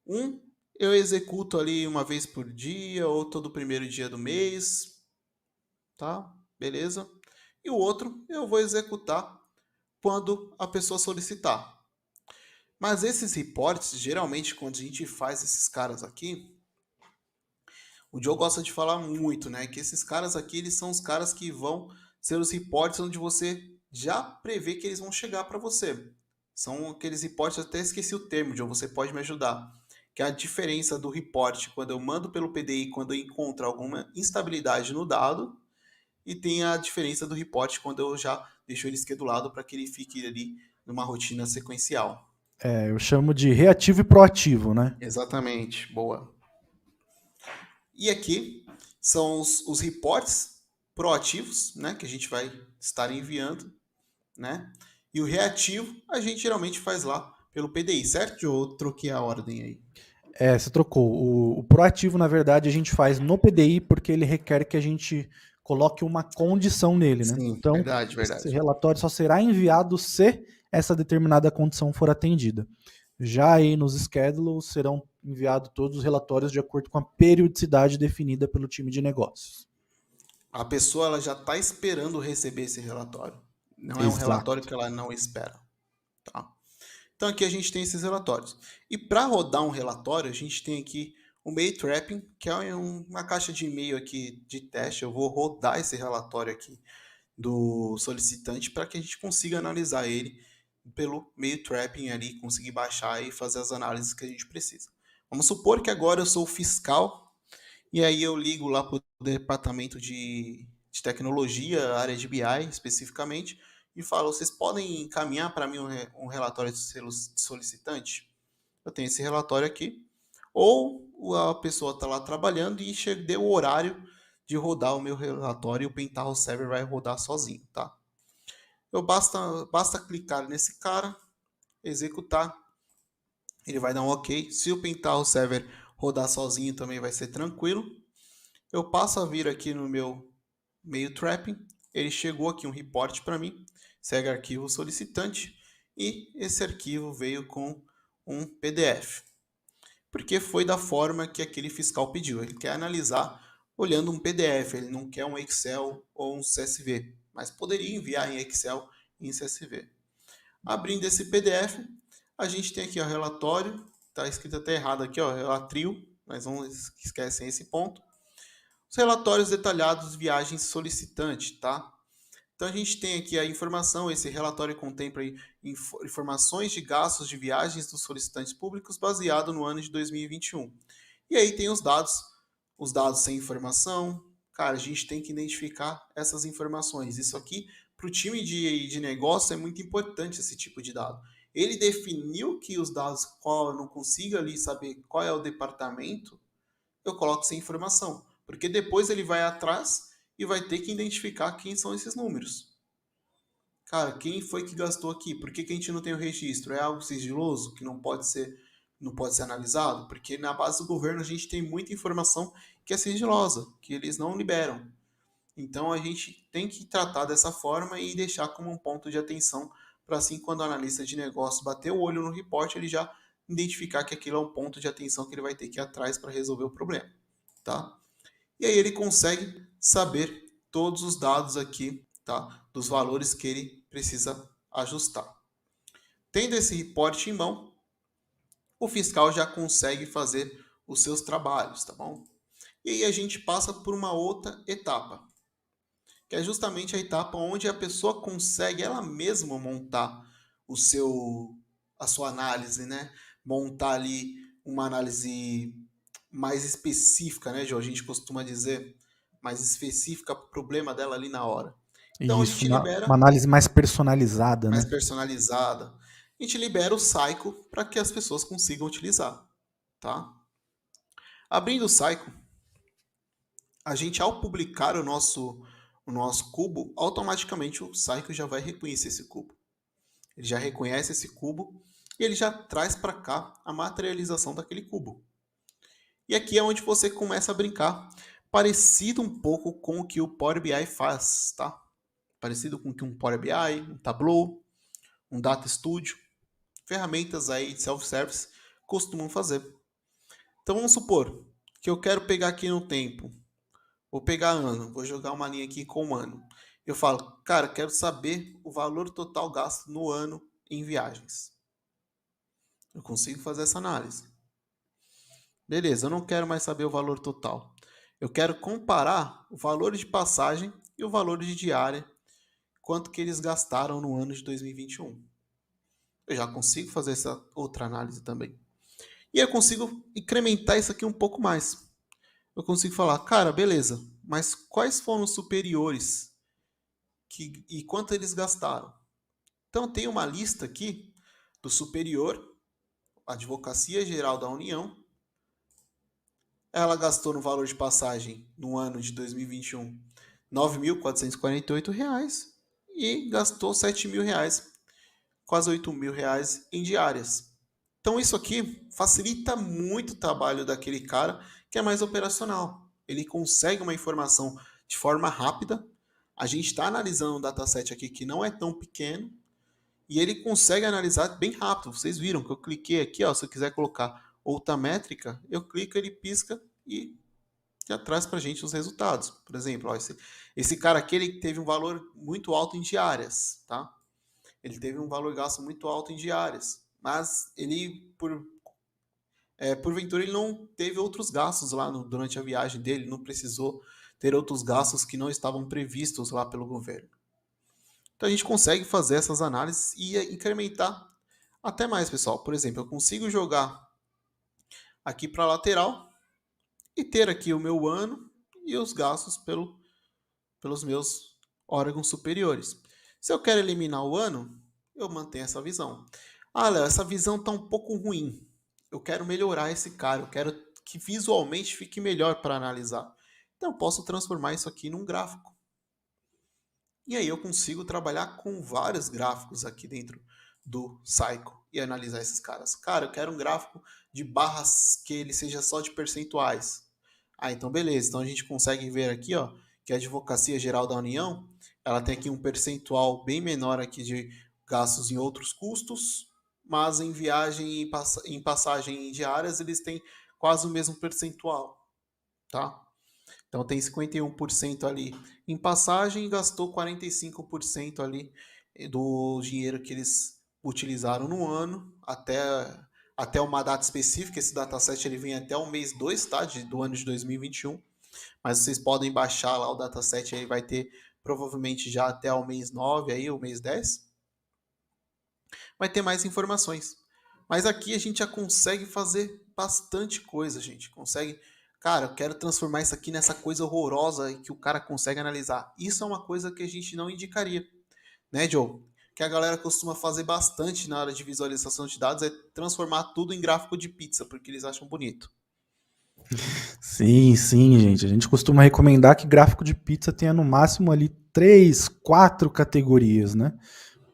Um eu executo ali uma vez por dia ou todo primeiro dia do mês, tá? Beleza? E o outro eu vou executar quando a pessoa solicitar. Mas esses reportes, geralmente quando a gente faz esses caras aqui, o Joe gosta de falar muito, né? Que esses caras aqui, eles são os caras que vão ser os reportes onde você já prevê que eles vão chegar para você. São aqueles reportes, eu até esqueci o termo, Joe, você pode me ajudar. Que é a diferença do report quando eu mando pelo PDI, quando eu encontro alguma instabilidade no dado, e tem a diferença do report quando eu já deixo ele schedulado para que ele fique ali numa rotina sequencial. Eu chamo de reativo e proativo, né? Exatamente, boa. E aqui são os reports proativos, né, que a gente vai estar enviando, né? E o reativo a gente geralmente faz lá pelo PDI, certo? Eu troquei a ordem aí. Você trocou. O proativo, na verdade, a gente faz no PDI porque ele requer que a gente coloque uma condição nele, né? Sim, Então, verdade, esse verdade. relatório só será enviado se essa determinada condição for atendida. Já aí nos schedules serão enviados todos os relatórios de acordo com a periodicidade definida pelo time de negócios. A pessoa ela já está esperando receber esse relatório. Não é um relatório Exato. que ela não espera, tá? Então aqui a gente tem esses relatórios. E para rodar um relatório, a gente tem aqui o Mail Trapping, que é uma caixa de e-mail aqui de teste. Eu vou rodar esse relatório aqui do solicitante para que a gente consiga analisar ele pelo Mail Trapping ali, conseguir baixar e fazer as análises que a gente precisa. Vamos supor que agora eu sou o fiscal e aí eu ligo lá para o departamento de tecnologia, área de BI especificamente, e falo, vocês podem encaminhar para mim um relatório de solicitante? Eu tenho esse relatório aqui. Ou a pessoa está lá trabalhando e deu o horário de rodar o meu relatório e o Pentaho Server vai rodar sozinho, tá? Basta clicar nesse cara, executar, ele vai dar um OK. Se o Pentaho Server rodar sozinho também vai ser tranquilo. Eu passo a vir aqui no meu Mail Trapping, ele chegou aqui um report para mim, segue arquivo solicitante e esse arquivo veio com um PDF. Porque foi da forma que aquele fiscal pediu. Ele quer analisar olhando um PDF, ele não quer um Excel ou um CSV, mas poderia enviar em Excel e em CSV. Abrindo esse PDF, a gente tem aqui o relatório, está escrito até errado aqui, ó, relatório, mas não esquecem esse ponto. Os relatórios detalhados de viagens solicitante, tá? Então a gente tem aqui a informação, esse relatório contempla informações de gastos de viagens dos solicitantes públicos baseado no ano de 2021. E aí tem os dados sem informação. Cara, a gente tem que identificar essas informações. Isso aqui, para o time de negócio, é muito importante esse tipo de dado. Ele definiu que os dados, qual eu não consigo ali saber qual é o departamento, eu coloco sem informação. Porque depois ele vai atrás e vai ter que identificar quem são esses números. Cara, quem foi que gastou aqui? Por que a gente não tem o registro? É algo sigiloso que não pode ser analisado? Porque na base do governo a gente tem muita informação que é sigilosa, que eles não liberam. Então a gente tem que tratar dessa forma e deixar como um ponto de atenção para assim quando o analista de negócio bater o olho no report, ele já identificar que aquilo é um ponto de atenção que ele vai ter que ir atrás para resolver o problema, tá? E aí ele consegue saber todos os dados aqui, tá? Dos valores que ele precisa ajustar. Tendo esse reporte em mão, o fiscal já consegue fazer os seus trabalhos, tá bom? E aí a gente passa por uma outra etapa, que é justamente a etapa onde a pessoa consegue ela mesma montar a sua análise, né? Montar ali uma análise mais específica, né, João? A gente costuma dizer mais específica para o problema dela ali na hora. Então a Isso, gente uma libera análise mais personalizada, mais né? personalizada. A gente libera o Psycho para que as pessoas consigam utilizar, tá? Abrindo o Psycho, a gente ao publicar o nosso cubo, automaticamente o Psycho já vai reconhecer esse cubo. Ele já reconhece esse cubo e ele já traz para cá a materialização daquele cubo. E aqui é onde você começa a brincar, parecido um pouco com o que o Power BI faz, tá? Parecido com o que um Power BI, um Tableau, um Data Studio, ferramentas aí de self-service costumam fazer. Então vamos supor que eu quero pegar aqui no tempo, vou pegar ano, vou jogar uma linha aqui com ano. Eu falo, cara, quero saber o valor total gasto no ano em viagens. Eu consigo fazer essa análise. Beleza, eu não quero mais saber o valor total. Eu quero comparar o valor de passagem e o valor de diária, quanto que eles gastaram no ano de 2021. Eu já consigo fazer essa outra análise também. E eu consigo incrementar isso aqui um pouco mais. Eu consigo falar, cara, beleza, mas quais foram os superiores e quanto eles gastaram? Então tem uma lista aqui do superior, Advocacia Geral da União. Ela gastou no valor de passagem no ano de 2021 R$ 9.448 e gastou R$ 7.000, quase R$ 8.000 em diárias. Então isso aqui facilita muito o trabalho daquele cara que é mais operacional. Ele consegue uma informação de forma rápida. A gente está analisando um dataset aqui que não é tão pequeno e ele consegue analisar bem rápido. Vocês viram que eu cliquei aqui, ó, se eu quiser colocar outra métrica, eu clico, ele pisca e já traz para a gente os resultados. Por exemplo, ó, esse cara aqui ele teve um valor muito alto em diárias, tá? Ele teve um valor gasto muito alto em diárias, mas ele, porventura, ele não teve outros gastos lá durante a viagem dele, não precisou ter outros gastos que não estavam previstos lá pelo governo. Então a gente consegue fazer essas análises e incrementar até mais, pessoal. Por exemplo, eu consigo jogar aqui para a lateral e ter aqui o meu ano e os gastos pelos meus órgãos superiores. Se eu quero eliminar o ano, eu mantenho essa visão. Ah, Léo, essa visão está um pouco ruim. Eu quero melhorar esse cara, eu quero que visualmente fique melhor para analisar. Então eu posso transformar isso aqui num gráfico. E aí eu consigo trabalhar com vários gráficos aqui dentro do Psycho e analisar esses caras. Cara, eu quero um gráfico de barras que ele seja só de percentuais. Ah, então beleza. Então a gente consegue ver aqui, ó, que a Advocacia Geral da União, ela tem aqui um percentual bem menor aqui de gastos em outros custos, mas em viagem e em passagem diárias eles têm quase o mesmo percentual, tá? Então tem 51% ali em passagem e gastou 45% ali do dinheiro que eles utilizaram no ano até uma data específica. Esse dataset ele vem até o mês 2, tá? Do ano de 2021. Mas vocês podem baixar lá o dataset, aí vai ter provavelmente já até o mês 9, aí, o mês 10. Vai ter mais informações. Mas aqui a gente já consegue fazer bastante coisa, gente. Consegue. Cara, eu quero transformar isso aqui nessa coisa horrorosa que o cara consegue analisar. Isso é uma coisa que a gente não indicaria, né, Joe? Que a galera costuma fazer bastante na hora de visualização de dados é transformar tudo em gráfico de pizza, porque eles acham bonito. Sim, sim, gente. A gente costuma recomendar que gráfico de pizza tenha no máximo ali 3, 4 categorias, né?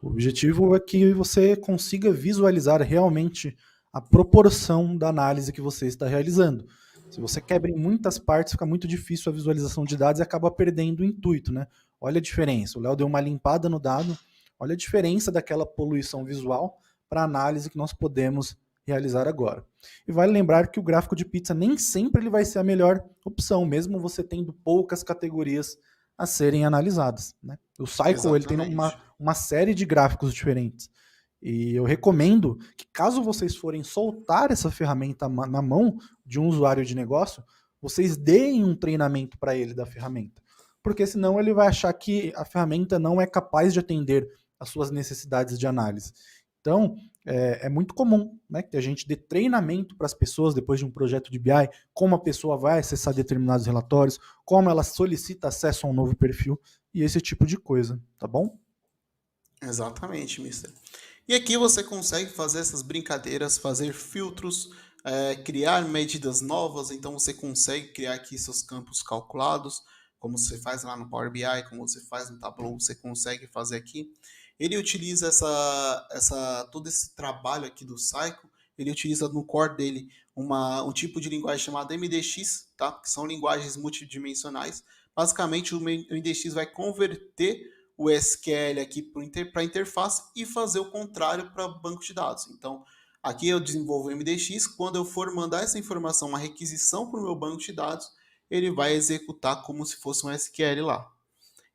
O objetivo é que você consiga visualizar realmente a proporção da análise que você está realizando. Se você quebra em muitas partes, fica muito difícil a visualização de dados e acaba perdendo o intuito, né? Olha a diferença. O Léo deu uma limpada no dado, olha a diferença daquela poluição visual para a análise que nós podemos realizar agora. E vale lembrar que o gráfico de pizza nem sempre ele vai ser a melhor opção, mesmo você tendo poucas categorias a serem analisadas, né? O Cycle ele tem Exatamente. uma série de gráficos diferentes. E eu recomendo que, caso vocês forem soltar essa ferramenta na mão de um usuário de negócio, vocês deem um treinamento para ele da ferramenta. Porque senão ele vai achar que a ferramenta não é capaz de atender às suas necessidades de análise. Então, é muito comum, né, que a gente dê treinamento para as pessoas depois de um projeto de BI, como a pessoa vai acessar determinados relatórios, como ela solicita acesso a um novo perfil e esse tipo de coisa, tá bom? Exatamente, mister. E aqui você consegue fazer essas brincadeiras, fazer filtros, criar medidas novas. Então você consegue criar aqui seus campos calculados, como você faz lá no Power BI, como você faz no Tableau, você consegue fazer aqui. Ele utiliza todo esse trabalho aqui do Cycle, ele utiliza no core dele um tipo de linguagem chamada MDX, tá? Que são linguagens multidimensionais. Basicamente, o MDX vai converter o SQL aqui para interface e fazer o contrário para banco de dados. Então, aqui eu desenvolvo o MDX, quando eu for mandar essa informação, uma requisição para o meu banco de dados, ele vai executar como se fosse um SQL lá.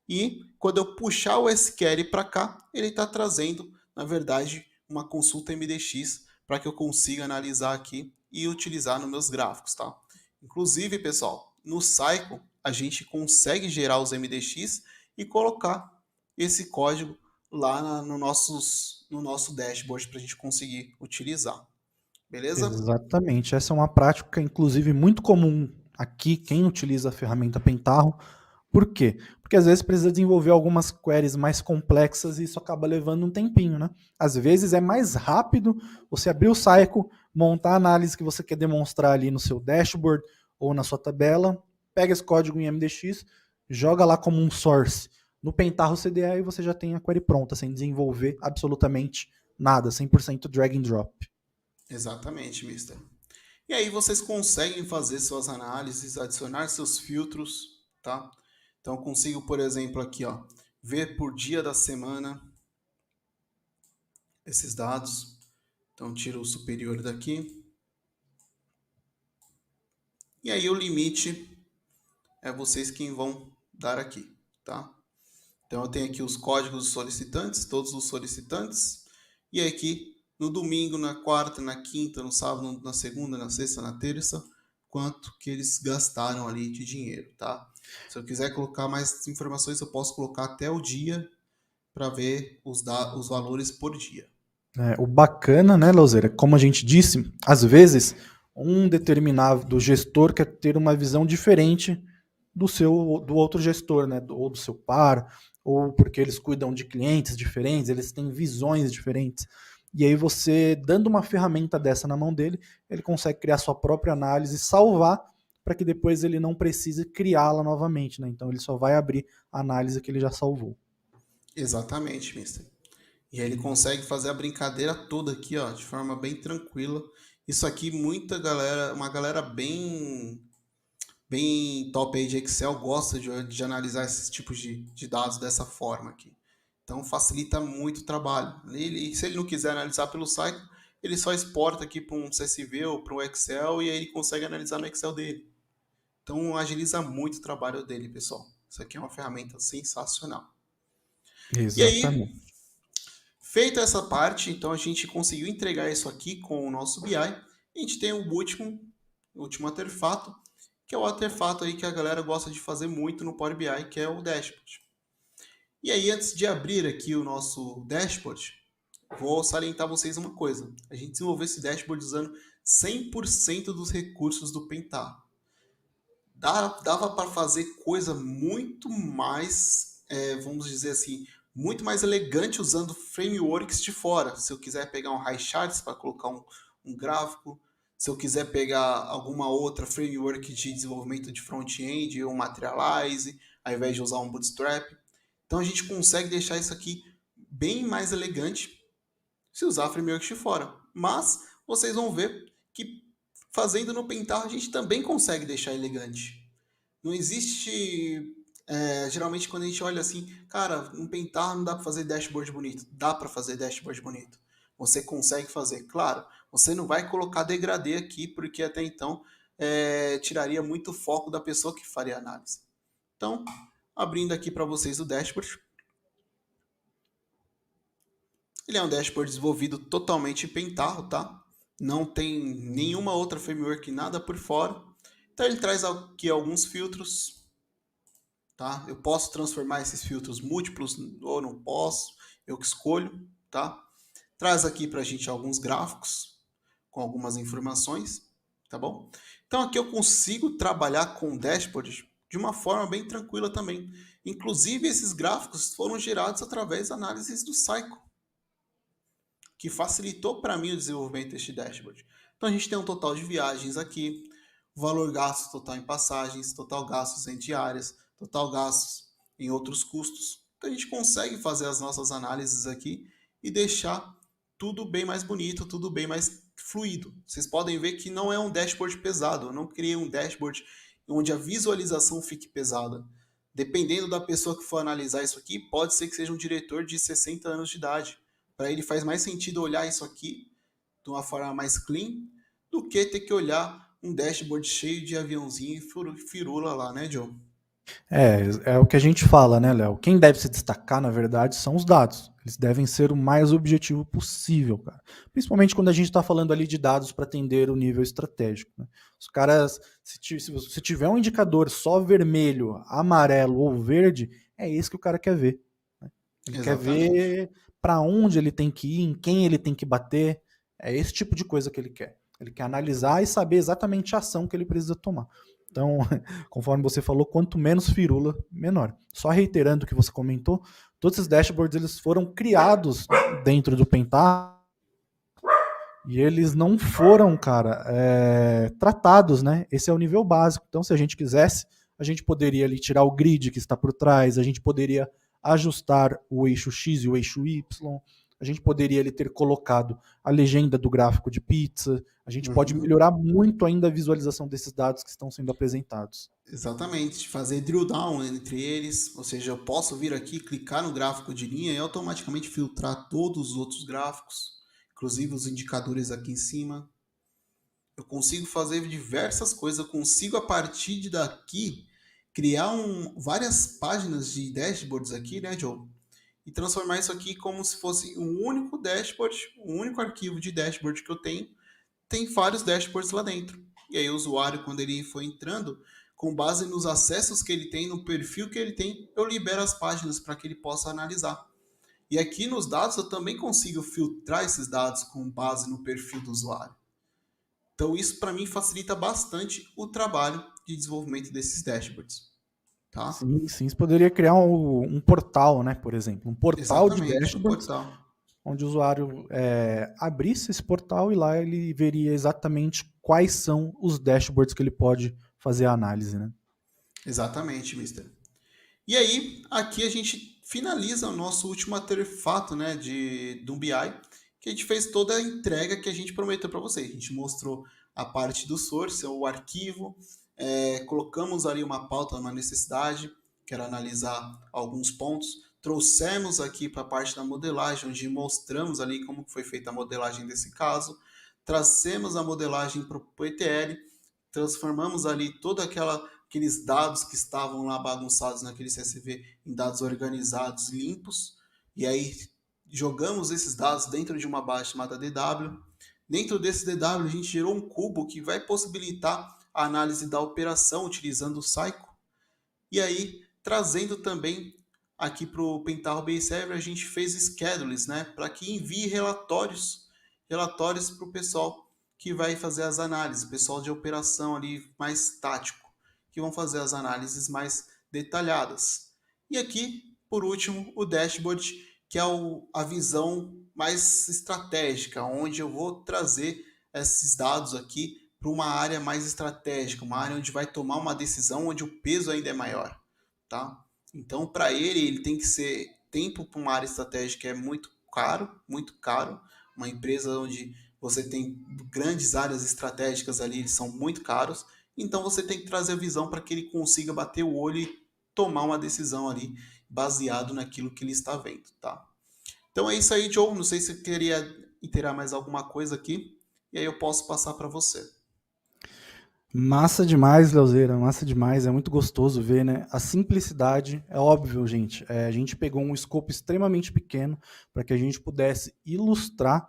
E quando eu puxar o SQL para cá, ele está trazendo, na verdade, uma consulta MDX para que eu consiga analisar aqui e utilizar nos meus gráficos, tá? Inclusive, pessoal, no Cycle a gente consegue gerar os MDX e colocar esse código lá no nosso dashboard para a gente conseguir utilizar. Beleza? Exatamente. Essa é uma prática, inclusive, muito comum aqui, quem utiliza a ferramenta Pentaho. Por quê? Porque às vezes precisa desenvolver algumas queries mais complexas e isso acaba levando um tempinho, né? Às vezes é mais rápido você abrir o Cycle, montar a análise que você quer demonstrar ali no seu dashboard ou na sua tabela, pega esse código em MDX, joga lá como um source no Pentaho CDE e você já tem a query pronta, sem desenvolver absolutamente nada, 100% drag and drop. Exatamente, mister. E aí vocês conseguem fazer suas análises, adicionar seus filtros, tá? Então eu consigo, por exemplo, aqui, ó, ver por dia da semana esses dados. Então tiro o superior daqui. E aí o limite é vocês quem vão dar aqui, tá? Então eu tenho aqui os códigos dos solicitantes, todos os solicitantes. E aqui no domingo, na quarta, na quinta, no sábado, na segunda, na sexta, na terça, quanto que eles gastaram ali de dinheiro, tá? Se eu quiser colocar mais informações, eu posso colocar até o dia para ver os valores por dia. O bacana, né, Lauzeira, como a gente disse, às vezes um determinado gestor quer ter uma visão diferente do outro gestor, né, ou do seu par, ou porque eles cuidam de clientes diferentes, eles têm visões diferentes. E aí você, dando uma ferramenta dessa na mão dele, ele consegue criar sua própria análise e salvar para que depois ele não precise criá-la novamente, né? Então ele só vai abrir a análise que ele já salvou. Exatamente, mister. E aí ele consegue fazer a brincadeira toda aqui, ó, de forma bem tranquila. Isso aqui, muita galera, uma galera bem top aí de Excel gosta de analisar esses tipos de dados dessa forma aqui. Então facilita muito o trabalho. Se ele não quiser analisar pelo site, ele só exporta aqui para um CSV ou para um Excel e aí ele consegue analisar no Excel dele. Então agiliza muito o trabalho dele, pessoal. Isso aqui é uma ferramenta sensacional. E aí, Exatamente. feita essa parte, então a gente conseguiu entregar isso aqui com o nosso BI. A gente tem o último artefato, que é o artefato aí que a galera gosta de fazer muito no Power BI, que é o dashboard. E aí, antes de abrir aqui o nosso dashboard, vou salientar vocês uma coisa. A gente desenvolveu esse dashboard usando 100% dos recursos do Pentaho. Dava para fazer coisa muito mais, vamos dizer assim, muito mais elegante usando frameworks de fora. Se eu quiser pegar um high charts para colocar um gráfico, se eu quiser pegar alguma outra framework de desenvolvimento de front-end, ou Materialize, ao invés de usar um Bootstrap. Então a gente consegue deixar isso aqui bem mais elegante se usar frameworks de fora. Mas vocês vão ver que fazendo no Pentaho a gente também consegue deixar elegante. Não existe. Geralmente quando a gente olha assim, cara, no Pentaho não dá para fazer dashboard bonito. Dá para fazer dashboard bonito. Você consegue fazer. Claro, você não vai colocar degradê aqui, porque até então tiraria muito foco da pessoa que faria a análise. Então, abrindo aqui para vocês o dashboard. Ele é um dashboard desenvolvido totalmente em Pentaho, tá? Não tem nenhuma outra framework, nada por fora. Então ele traz aqui alguns filtros, tá? Eu posso transformar esses filtros múltiplos ou não posso, eu que escolho, tá? Traz aqui pra gente alguns gráficos com algumas informações, tá bom? Então aqui eu consigo trabalhar com o dashboard de uma forma bem tranquila também. Inclusive esses gráficos foram gerados através da análise do Cycle, que facilitou para mim o desenvolvimento deste dashboard. Então a gente tem um total de viagens aqui, valor gasto total em passagens, total gastos em diárias, total gastos em outros custos. Então a gente consegue fazer as nossas análises aqui e deixar tudo bem mais bonito, tudo bem mais fluido. Vocês podem ver que não é um dashboard pesado. Eu não criei um dashboard onde a visualização fique pesada. Dependendo da pessoa que for analisar isso aqui, pode ser que seja um diretor de 60 anos de idade. Para ele faz mais sentido olhar isso aqui de uma forma mais clean do que ter que olhar um dashboard cheio de aviãozinho e firula lá, né, Joe? É o que a gente fala, né, Léo? Quem deve se destacar, na verdade, são os dados. Eles devem ser o mais objetivo possível, cara. Principalmente quando a gente está falando ali de dados para atender o nível estratégico, né? Os caras, se você tiver um indicador só vermelho, amarelo ou verde, é esse que o cara quer ver, né? Ele quer Exatamente. ver para onde ele tem que ir, em quem ele tem que bater. É esse tipo de coisa que ele quer. Ele quer analisar e saber exatamente a ação que ele precisa tomar. Então, conforme você falou, quanto menos firula, menor. Só reiterando o que você comentou, todos esses dashboards eles foram criados dentro do Pentaho e eles não foram, cara, tratados, né? Esse é o nível básico. Então, se a gente quisesse, a gente poderia ali tirar o grid que está por trás, a gente poderia ajustar o eixo X e o eixo Y, a gente poderia ali ter colocado a legenda do gráfico de pizza, a gente pode Uhum. melhorar muito ainda a visualização desses dados que estão sendo apresentados. Exatamente, fazer drill down entre eles, ou seja, eu posso vir aqui, clicar no gráfico de linha e automaticamente filtrar todos os outros gráficos, inclusive os indicadores aqui em cima. Eu consigo fazer diversas coisas, eu consigo a partir daqui criar várias páginas de dashboards aqui, né, Joe? E transformar isso aqui como se fosse um único dashboard, um único arquivo de dashboard que eu tenho, tem vários dashboards lá dentro. E aí o usuário, quando ele for entrando, com base nos acessos que ele tem, no perfil que ele tem, eu libero as páginas para que ele possa analisar. E aqui nos dados eu também consigo filtrar esses dados com base no perfil do usuário. Então isso para mim facilita bastante o trabalho de desenvolvimento desses dashboards, tá? Sim, sim. Você poderia criar um portal, né, por exemplo, um portal de Exatamente, um dashboards, portal. onde o usuário abrisse esse portal e lá ele veria exatamente quais são os dashboards que ele pode fazer a análise, né? Exatamente, mister. E aí, aqui a gente finaliza o nosso último artefato, né, do BI, que a gente fez toda a entrega que a gente prometeu para vocês. A gente mostrou a parte do source, o arquivo, colocamos ali uma pauta, uma necessidade, que era analisar alguns pontos, trouxemos aqui para a parte da modelagem, onde mostramos ali como foi feita a modelagem desse caso, trazemos a modelagem para o ETL, transformamos ali toda aqueles dados que estavam lá bagunçados naquele CSV em dados organizados, limpos, e aí jogamos esses dados dentro de uma base chamada DW. Dentro desse DW a gente gerou um cubo que vai possibilitar a análise da operação utilizando o Psycho. E aí, trazendo também aqui para o Pentaho Base Server, a gente fez schedules, né, para que envie relatórios para o pessoal que vai fazer as análises, pessoal de operação ali mais tático, que vão fazer as análises mais detalhadas. E aqui, por último, o dashboard, que é a visão mais estratégica, onde eu vou trazer esses dados aqui para uma área mais estratégica, uma área onde vai tomar uma decisão onde o peso ainda é maior, tá? Então, para ele tem que ser tempo para uma área estratégica é muito caro, muito caro. Uma empresa onde você tem grandes áreas estratégicas ali, eles são muito caros. Então, você tem que trazer a visão para que ele consiga bater o olho e tomar uma decisão ali baseado naquilo que ele está vendo, tá? Então é isso aí, Joe. Não sei se você queria inteirar mais alguma coisa aqui. E aí eu posso passar para você. Massa demais, Leozeira, massa demais. É muito gostoso ver, né? A simplicidade, é óbvio, gente. A gente pegou um escopo extremamente pequeno para que a gente pudesse ilustrar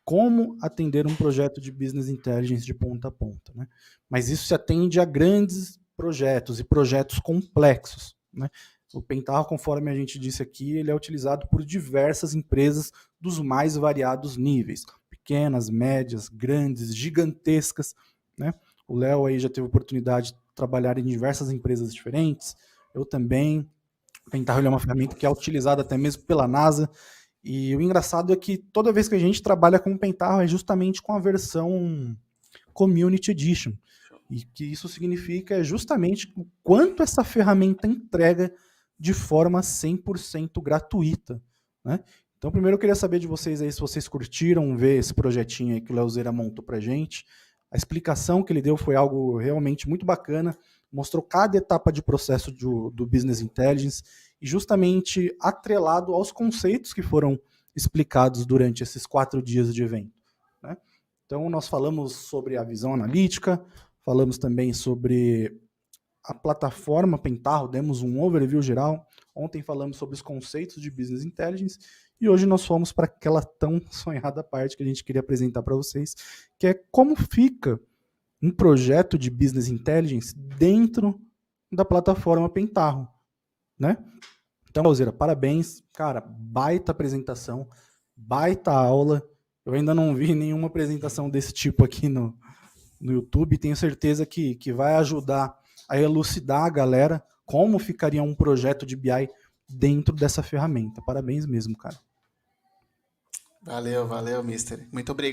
como atender um projeto de business intelligence de ponta a ponta, né? Mas isso se atende a grandes projetos e projetos complexos, né? O Pentaho, conforme a gente disse aqui, ele é utilizado por diversas empresas dos mais variados níveis, pequenas, médias, grandes, gigantescas, né? O Léo aí já teve oportunidade de trabalhar em diversas empresas diferentes, eu também. O Pentaho é uma ferramenta que é utilizada até mesmo pela NASA, e o engraçado é que toda vez que a gente trabalha com o Pentaho é justamente com a versão Community Edition. E que isso significa é justamente o quanto essa ferramenta entrega de forma 100% gratuita, né? Então, primeiro eu queria saber de vocês aí se vocês curtiram ver esse projetinho aí que o Leozeira montou pra gente. A explicação que ele deu foi algo realmente muito bacana, mostrou cada etapa de processo do Business Intelligence e justamente atrelado aos conceitos que foram explicados durante esses 4 dias de evento, né? Então, nós falamos sobre a visão analítica, falamos também sobre a plataforma Pentaho, demos um overview geral. Ontem falamos sobre os conceitos de Business Intelligence E hoje nós fomos para aquela tão sonhada parte que a gente queria apresentar para vocês, que é como fica um projeto de Business Intelligence dentro da plataforma Pentaho, né? Então, Alzira, parabéns, cara, baita apresentação, baita aula. Eu ainda não vi nenhuma apresentação desse tipo aqui no YouTube. Tenho certeza que vai ajudar a elucidar a galera como ficaria um projeto de BI dentro dessa ferramenta. Parabéns mesmo, cara. Valeu, mister. Muito obrigado.